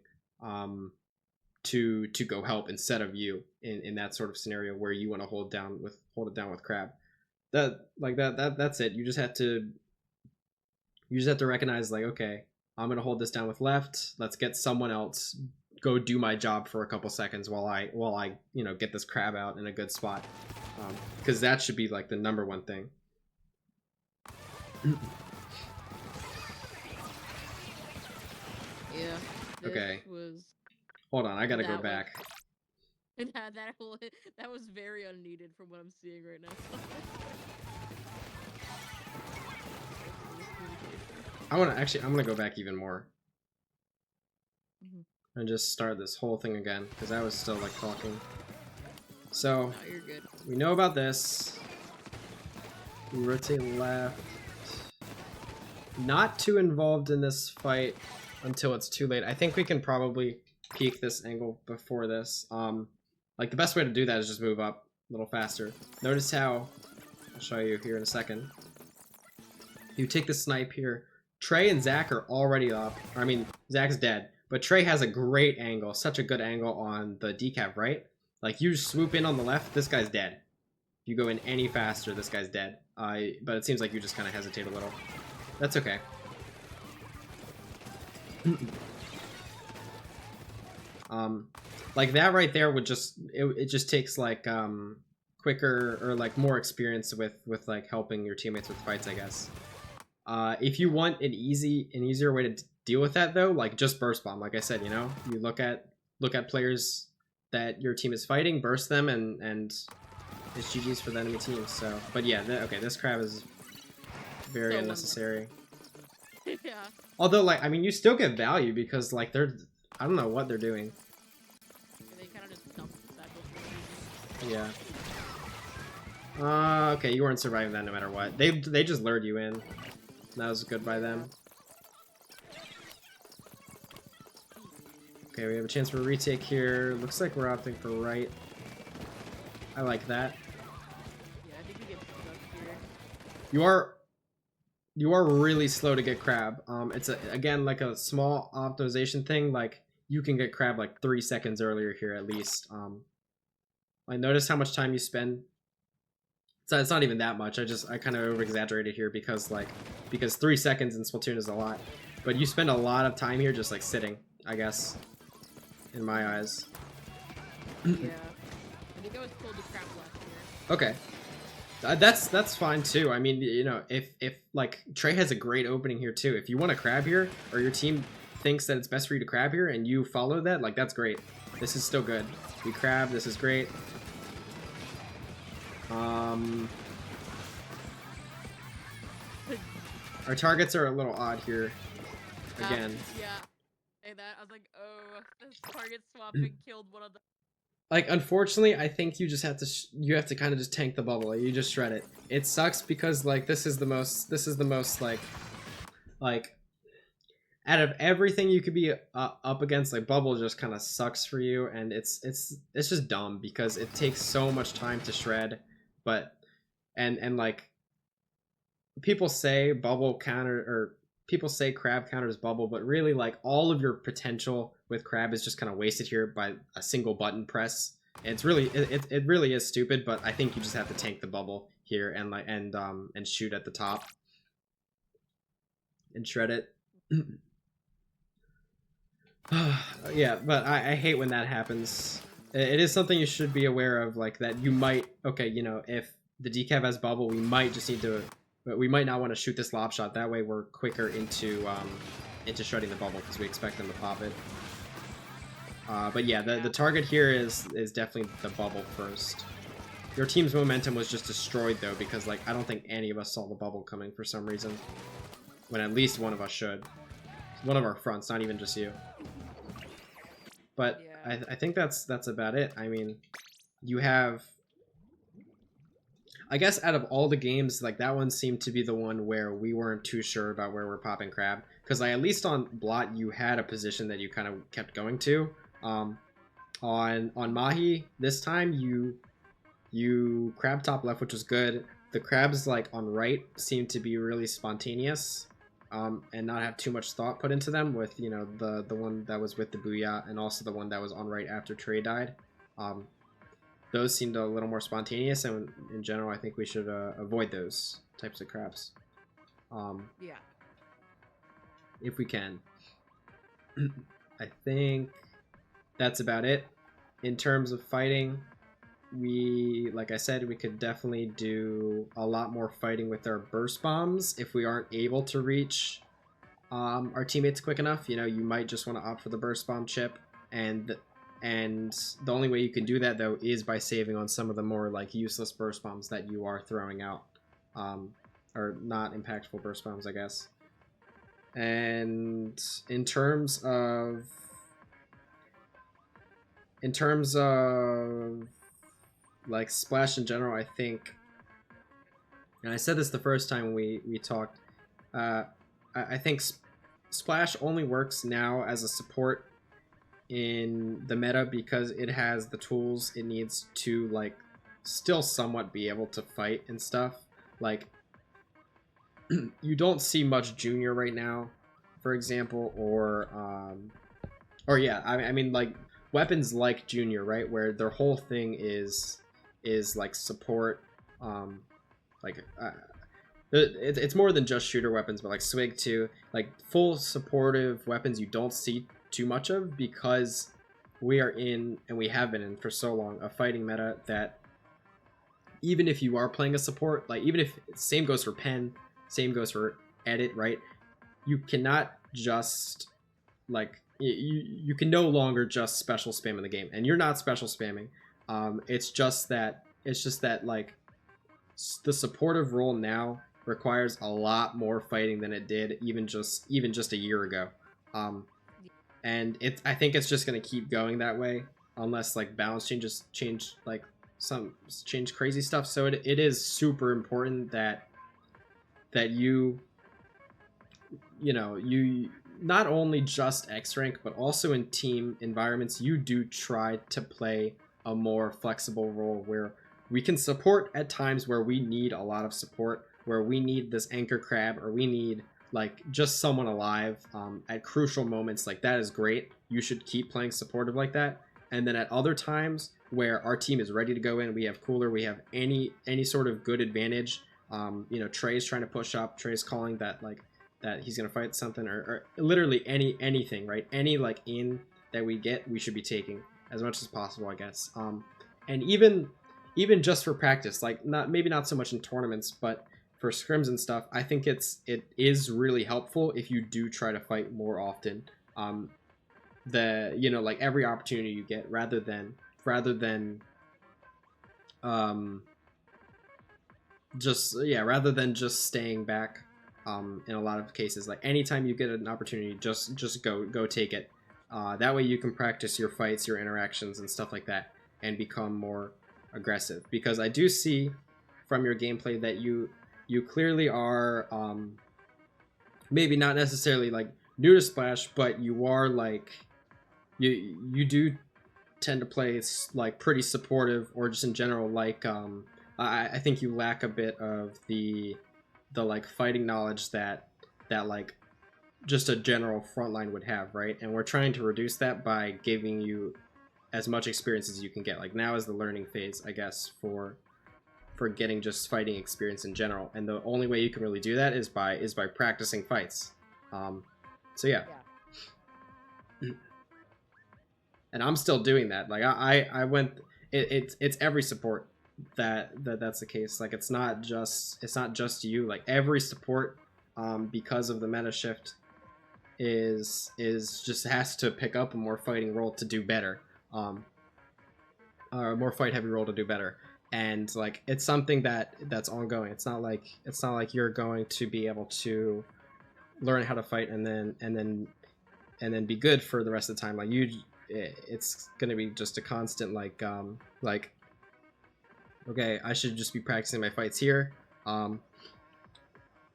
A: to go help instead of you in that sort of scenario where you want to hold it down with crab. that's it. You just have to recognize like, okay, I'm gonna hold this down with left. Let's get someone else go do my job for a couple seconds while I get this crab out in a good spot, because that should be like the number one thing.
C: Yeah. This
A: Okay.
C: was
A: Hold on, I gotta go
C: That was-
A: back.
C: that was very unneeded from what I'm seeing right now.
A: I'm gonna go back even more.
C: Mhm.
A: And just start this whole thing again, because I was still like talking. So
C: No, you're good.
A: we know about this. We rotate left. Not too involved in this fight until it's too late. I think we can probably peek this angle before this. Like the best way to do that is just move up a little faster. Notice how, I'll show you here in a second. You take the snipe here. Trey and Zach are already up. I mean, Zach's dead, but Trey has a great angle, such a good angle on the decap, right? Like you swoop in on the left, this guy's dead. If you go in any faster, this guy's dead. But it seems like you just kind of hesitate a little. That's okay. Like that right there would just it just takes like quicker or like more experience with like helping your teammates with fights, I guess. If you want an easier way to deal with that though, like just burst bomb. Like I said, you look at players that your team is fighting, burst them, and it's GG's for the enemy team. So, but yeah, okay, this crab is very
C: So
A: unnecessary.
C: Yeah.
A: Although, like, I mean, you still get value because like I don't know what they're doing.
C: They kind of just dumped that for no reason.
A: Yeah. Okay, you weren't surviving that no matter what. They just lured you in. That was good by them. Okay, we have a chance for a retake here. Looks like we're opting for right. I like that.
C: Yeah, I think we get stuck here.
A: You are really slow to get crab. It's again like a small optimization thing. Like you can get crab like 3 seconds earlier here at least. I notice how much time you spend. So it's not even that much. I kind of over exaggerated here because 3 seconds in Splatoon is a lot, but you spend a lot of time here just like sitting, I guess, in my eyes.
C: Yeah. I think I was told to crap last year.
A: Okay. That's fine too. I mean, if like Trey has a great opening here too. If you want to crab here, or your team thinks that it's best for you to crab here, and you follow that, like that's great. This is still good. We crab. This is great. Our targets are a little odd here. Again.
C: Yeah. Hey, that I was like, oh, this target swapping killed one of the.
A: Like, unfortunately, I think you just have to you have to kind of just tank the bubble. Like, you just shred it. It sucks because like this is the most like out of everything you could be up against, like bubble just kind of sucks for you, and it's just dumb because it takes so much time to shred. But and like people say bubble counter, or people say crab counters bubble, but really like all of your potential with crab is just kind of wasted here by a single button press. It's really it really is stupid, but I think you just have to tank the bubble here and like and shoot at the top and shred it. Yeah, but I hate when that happens. It is something you should be aware of, like that you might, okay, if the decaf has bubble, we might just need to, we might not want to shoot this lob shot. That way we're quicker into shredding the bubble because we expect them to pop it. But yeah, the target here is definitely the bubble first. Your team's momentum was just destroyed though, because like I don't think any of us saw the bubble coming for some reason, when at least one of us should. One of our fronts, not even just you. But
C: Yeah.
A: I think that's about it. I mean, you have, I guess out of all the games, like that one seemed to be the one where we weren't too sure about where we're popping crab, because like at least on Blot you had a position that you kind of kept going to. On Mahi this time you crab top left, which was good. The crabs like on right seemed to be really spontaneous. And not have too much thought put into them, with the one that was with the Booyah, and also the one that was on right after Trey died. those seemed a little more spontaneous, and in general, I think we should avoid those types of crabs,
C: Yeah.
A: if we can. I think that's about it. In terms of fighting, like I said, we could definitely do a lot more fighting with our burst bombs if we aren't able to reach our teammates quick enough. You know, you might just want to opt for the burst bomb chip, and the only way you can do that though is by saving on some of the more like useless burst bombs that you are throwing out, or not impactful burst bombs, I guess. And in terms of like Splash in general, I think, and I said this the first time we talked, I think Splash only works now as a support in the meta because it has the tools it needs to like still somewhat be able to fight and stuff. Like you don't see much Junior right now, for example, or yeah, I mean like weapons like Junior, right, where their whole thing is like support, like it's more than just shooter weapons, but like Swig too, like full supportive weapons you don't see too much of because we are in, and we have been in for so long, a fighting meta that even if you are playing a support, like even if same goes for Pen, same goes for Edit, right, you cannot just like you can no longer just special spam in the game, and you're not special spamming. It's just that like the supportive role now requires a lot more fighting than it did even just a year ago. And I think it's just gonna keep going that way unless like balance change crazy stuff. So it is super important that you know, you not only just X rank, but also in team environments, you do try to play a more flexible role where we can support at times where we need a lot of support, where we need this anchor crab, or we need like just someone alive at crucial moments. Like that is great. You should keep playing supportive like that. And then at other times where our team is ready to go in, we have cooler, we have any sort of good advantage. You know, Trey's trying to push up, Trey's calling that like that he's gonna fight something, or literally anything, right? Any like in that we get, we should be taking as much as possible, I guess. And even just for practice, like maybe not so much in tournaments, but for scrims and stuff, I think it is really helpful if you do try to fight more often. You know, like every opportunity you get, rather than just staying back. In a lot of cases, like anytime you get an opportunity, just go take it. That way you can practice your fights, your interactions, and stuff like that, and become more aggressive. Because I do see from your gameplay that you clearly are maybe not necessarily like new to Splash, but you are like you do tend to play like pretty supportive, or just in general like I think you lack a bit of the like fighting knowledge that like just a general frontline would have, right? And we're trying to reduce that by giving you as much experience as you can get. Like now is the learning phase, I guess, for getting just fighting experience in general, and the only way you can really do that is by practicing fights. So yeah. And I'm still doing that. Like I went. It's every support that's the case. Like it's not just you. Like every support, because of the meta shift, is just has to pick up a more fighting role to do better. Or a more fight heavy role to do better. And like it's something that's ongoing. It's not like you're going to be able to learn how to fight and then be good for the rest of the time. Like it's gonna be just a constant like okay, I should just be practicing my fights here.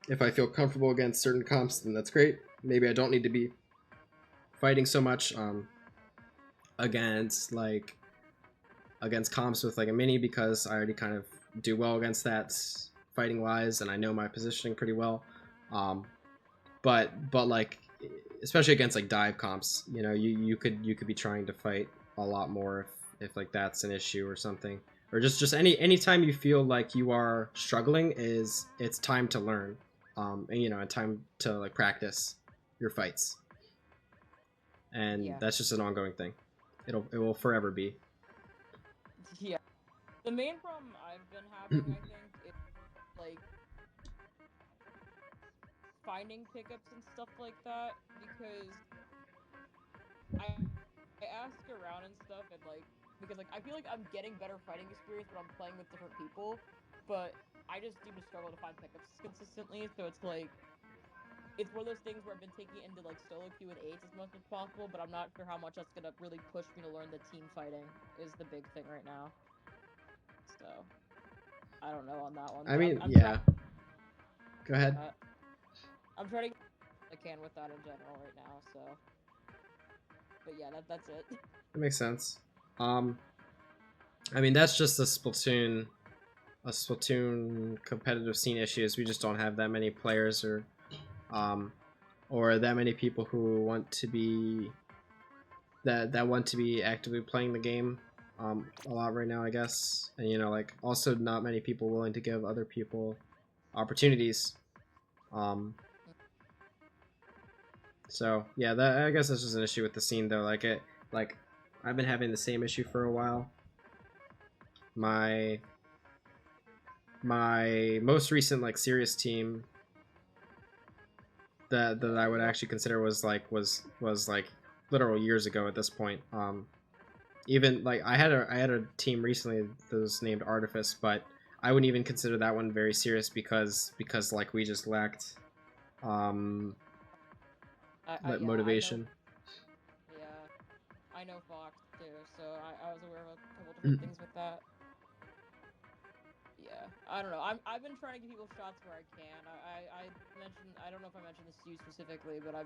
A: If I feel comfortable against certain comps, then that's great. Maybe I don't need to be fighting so much against comps with like a mini, because I already kind of do well against that fighting wise, and I know my positioning pretty well. But like especially against like dive comps, you know, you could be trying to fight a lot more if like that's an issue or something, or just any time you feel like you are struggling, it's time to learn, and you know, and time to like practice your fights, and
B: Yeah.
A: that's just an ongoing thing. It will forever be.
B: Yeah. The main problem I've been having, I think, is like finding pickups and stuff like that because I I ask around and stuff and like because like I feel like I'm getting better fighting experience when I'm playing with different people, but I just seem to struggle to find pickups consistently. So it's like it's one of those things where I've been taking it into like solo queue and eights as much as possible, but I'm not sure how much that's gonna really push me to learn the team fighting is the big thing right now. So I don't know on that one.
A: I
B: But
A: mean,
B: I'm
A: yeah. Go ahead.
B: I'm trying to get what I can with that in general right now. So, but yeah, that's it.
A: That makes sense. I mean, that's just a Splatoon competitive scene issues. We just don't have that many players or that many people who want to be that want to be actively playing the game a lot right now, I guess. And you know, like also not many people willing to give other people opportunities. So yeah, that I guess that's just an issue with the scene though. Like I've been having the same issue for a while. My most recent like serious team that I would actually consider was like literal years ago at this point. Even like I had a team recently that was named Artifice, but I wouldn't even consider that one very serious because like we just lacked
B: Yeah,
A: motivation.
B: I know Fox too, so I was aware of a couple different things with that. Yeah, I don't know. I've been trying to give people shots where I can. I mentioned I don't know if I mentioned this to you specifically, but I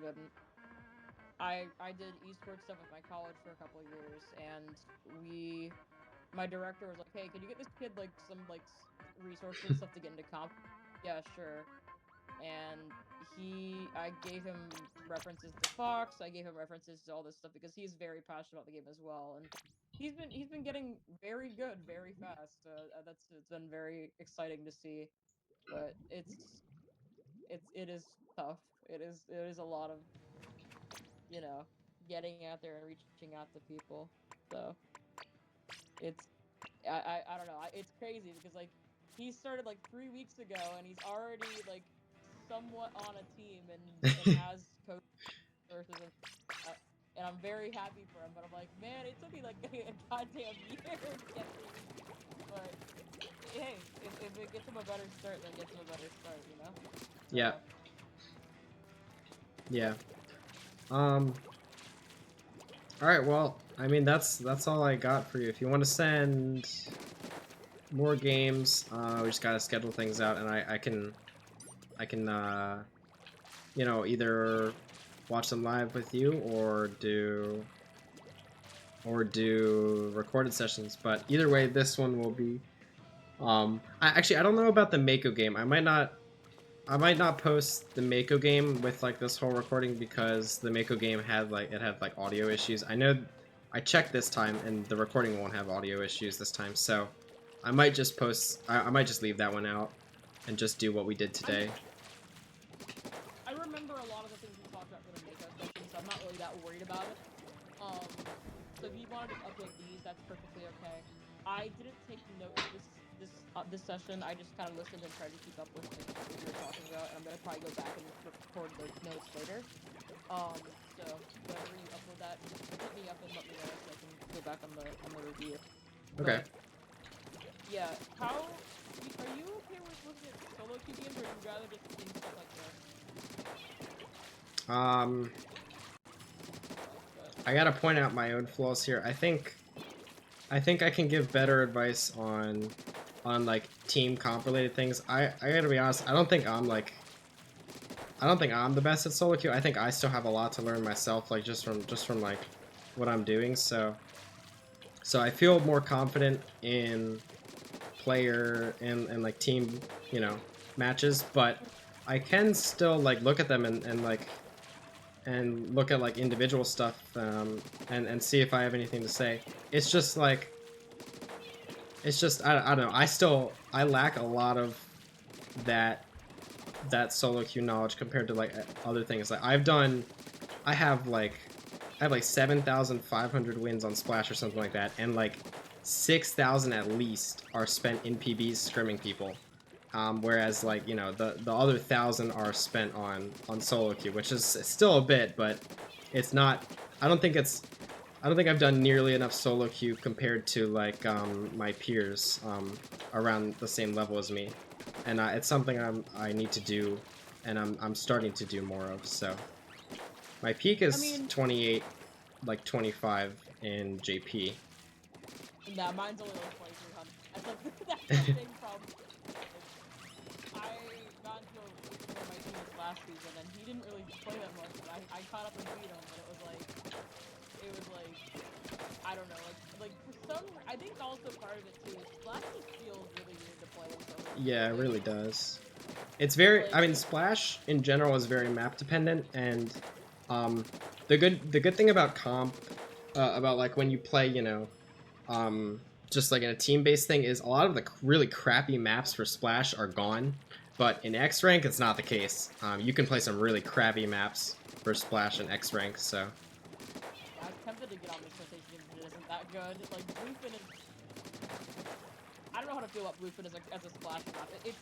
B: did esports stuff with my college for a couple of years, and my director was like, "Hey, can you get this kid like some like resources and stuff to get into comp?" Yeah, sure. And I gave him references to Fox. I gave him references to all this stuff because he's very passionate about the game as well, and he's been getting very good very fast. It's been very exciting to see, but it is tough. It is a lot of getting out there and reaching out to people. So it's I don't know. It's crazy because like he started like 3 weeks ago and he's already like somewhat on a team and has coach versus and I'm very happy for him. But I'm like, man, it took me like a goddamn year to get these. But hey, if it gets him a better start, then it gets him a better start, you know?
A: Yeah. Yeah. All right. Well, I mean that's all I got for you. If you want to send more games, we just gotta schedule things out, and I can you know, either watch them live with you or do recorded sessions. But either way, this one will be. I don't know about the Mako game. I might not post the Mako game with like this whole recording because the Mako game had like audio issues. I know I checked this time and the recording won't have audio issues this time, so I might just post. I might just leave that one out and just do what we did today.
B: I remember a lot of the things we talked about for the Mako session, so I'm not really that worried about it. So if you wanted to upload these, that's perfectly okay. I didn't take notes this session. I just kind of listened and tried to keep up with things that we were talking about, and I'm gonna probably go back and record those notes later. So whenever you upload that, just hit me up and let me know so I can go back on the review.
A: Okay.
B: But, yeah. Are you okay with looking at solo queue games, or would you rather just do stuff like this?
A: I gotta point out my own flaws here. I think I can give better advice on like team comp related things. I gotta be honest. I don't think I'm the best at solo queue. I think I still have a lot to learn myself, like just from like what I'm doing. So I feel more confident in player and like team, you know, matches, but I can still like look at them and like and look at like individual stuff and see if I have anything to say. It's just like, it's just I don't know. I lack a lot of that solo queue knowledge compared to like other things. Like I have like 7,500 wins on Splash or something like that, and like 6,000 at least are spent in PBs scrimming people. Whereas like, you know, the other 1,000 are spent on solo queue, which is still a bit, but it's not. I don't think I've done nearly enough solo queue compared to like my peers around the same level as me, and it's something I need to do, and I'm starting to do more of. So my peak is 28, like 25 in JP.
B: Nah, mine's only like 2,300. That's like that's the same problem. I got into one of my teams last season, and he didn't really play that much. But I caught up and beat him, but it was like I don't know, like for some, I think also part of it too is Splash just feels really weird to play with someone.
A: Yeah, it really does. It's very, I mean, Splash in general is very map dependent, and the good thing about comp, about like when you play, you know, just like in a team-based thing, is a lot of the really crappy maps for Splash are gone, but in X rank it's not the case. You can play some really crappy maps for Splash and X rank, so.
B: I'm tempted to get on this rotation because it isn't that good. Like Bluefin is, I don't know how to feel about Bluefin as a Splash map. It's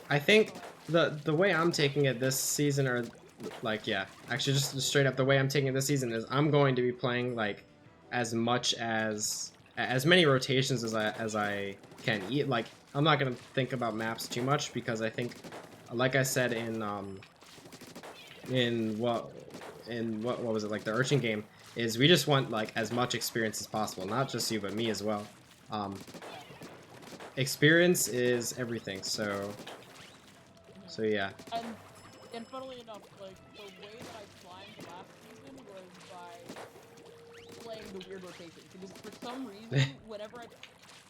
A: I think the way I'm taking it this season, or like, yeah, actually just straight up the way I'm taking it this season is I'm going to be playing like as many rotations as I can eat. Like, I'm not gonna think about maps too much because I think, like I said in what was it, like the Urchin game, is we just want like as much experience as possible, not just you but me as well. Experience is everything, so yeah.
B: And funnily enough, like the way that I climbed last season was by playing the weird rotation. Because for some reason, whenever I played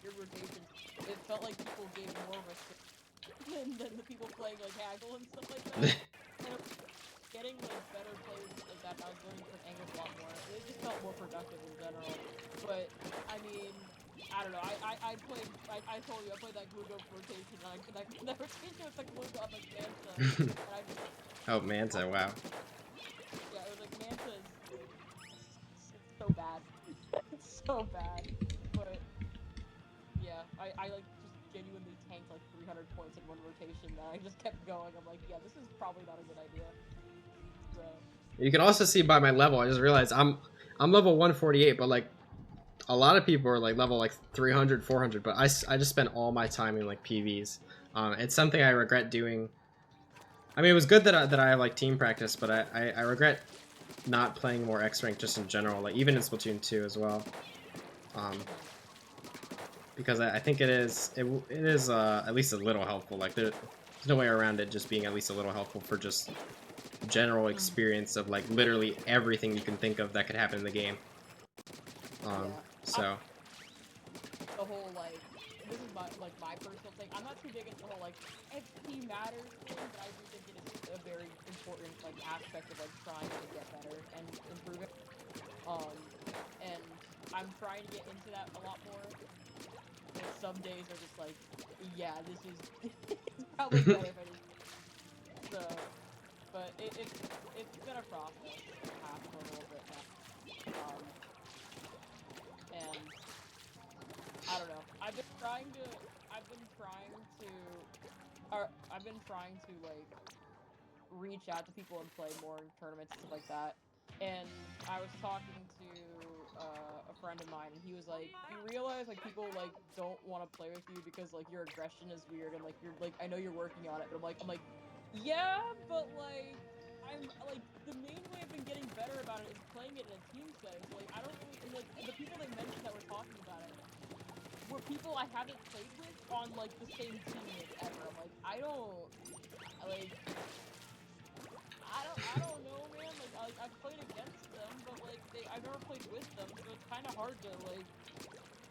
B: weird rotation, it felt like people gave more of a shit than the people playing like Haggle and stuff like that. And getting like better players like that, I was learning different angles a lot more. It just felt more productive in general. But I mean, I don't know. I told you I played that Glugo rotation. And that rotation was like Glugo up like Manta. And I just,
A: Oh, Manta, wow.
B: yeah, it was like Manta is it's so bad. It's so bad. But yeah, I like just genuinely tanked like 300 points in one rotation. And I just kept going. I'm like, yeah, this is probably not a good idea. So.
A: You can also see by my level, I just realized I'm level 148, but like a lot of people are like level like 300, 400, but I just spent all my time in like PVs. It's something I regret doing. I mean, it was good that I have like team practice, but I regret not playing more X rank just in general, like even in Splatoon 2 as well. Because I think it is at least a little helpful. Like there's no way around it just being at least a little helpful for just general experience of like literally everything you can think of that could happen in the game. So
B: the whole like, this is my personal thing. I'm not too big into the whole like XP matters thing, but I do think it is a very important like aspect of like trying to get better and improve it. And I'm trying to get into that a lot more. And some days are just like, yeah, this is it's probably better if I just so. But it's been a process for a little bit now. And I don't know. I've been trying to like reach out to people and play more in tournaments and stuff like that. And I was talking to a friend of mine, and he was like, "You realize like people like don't want to play with you because like your aggression is weird, and like you're like I know you're working on it, but I'm like, yeah, but like I'm like the main way I've been getting better about it is playing it in a team setting. So, like I don't really, and, like the people they mentioned that were talking about it were people I haven't played with on like the same team ever. I'm like, I don't know, man. Like I've played against them, but like I've never played with them, so it's kind of hard to like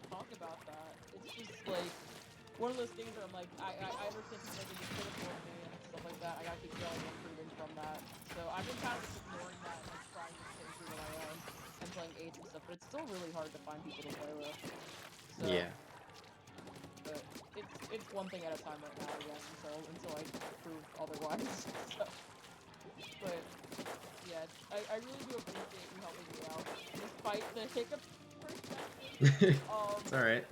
B: talk about that. It's just like one of those things where I'm like, I understand people like just critical of me and stuff like that. I gotta keep growing and improving from that. So I've been kind of just ignoring that and like trying to stay true to my own and playing eights and stuff. But it's still really hard to find people to play with. So,
A: Yeah.
B: But it's one thing at a time right now, I guess. Until I prove otherwise. So, but yeah, I really do appreciate you helping me out despite the hiccup perspective.
A: It's alright.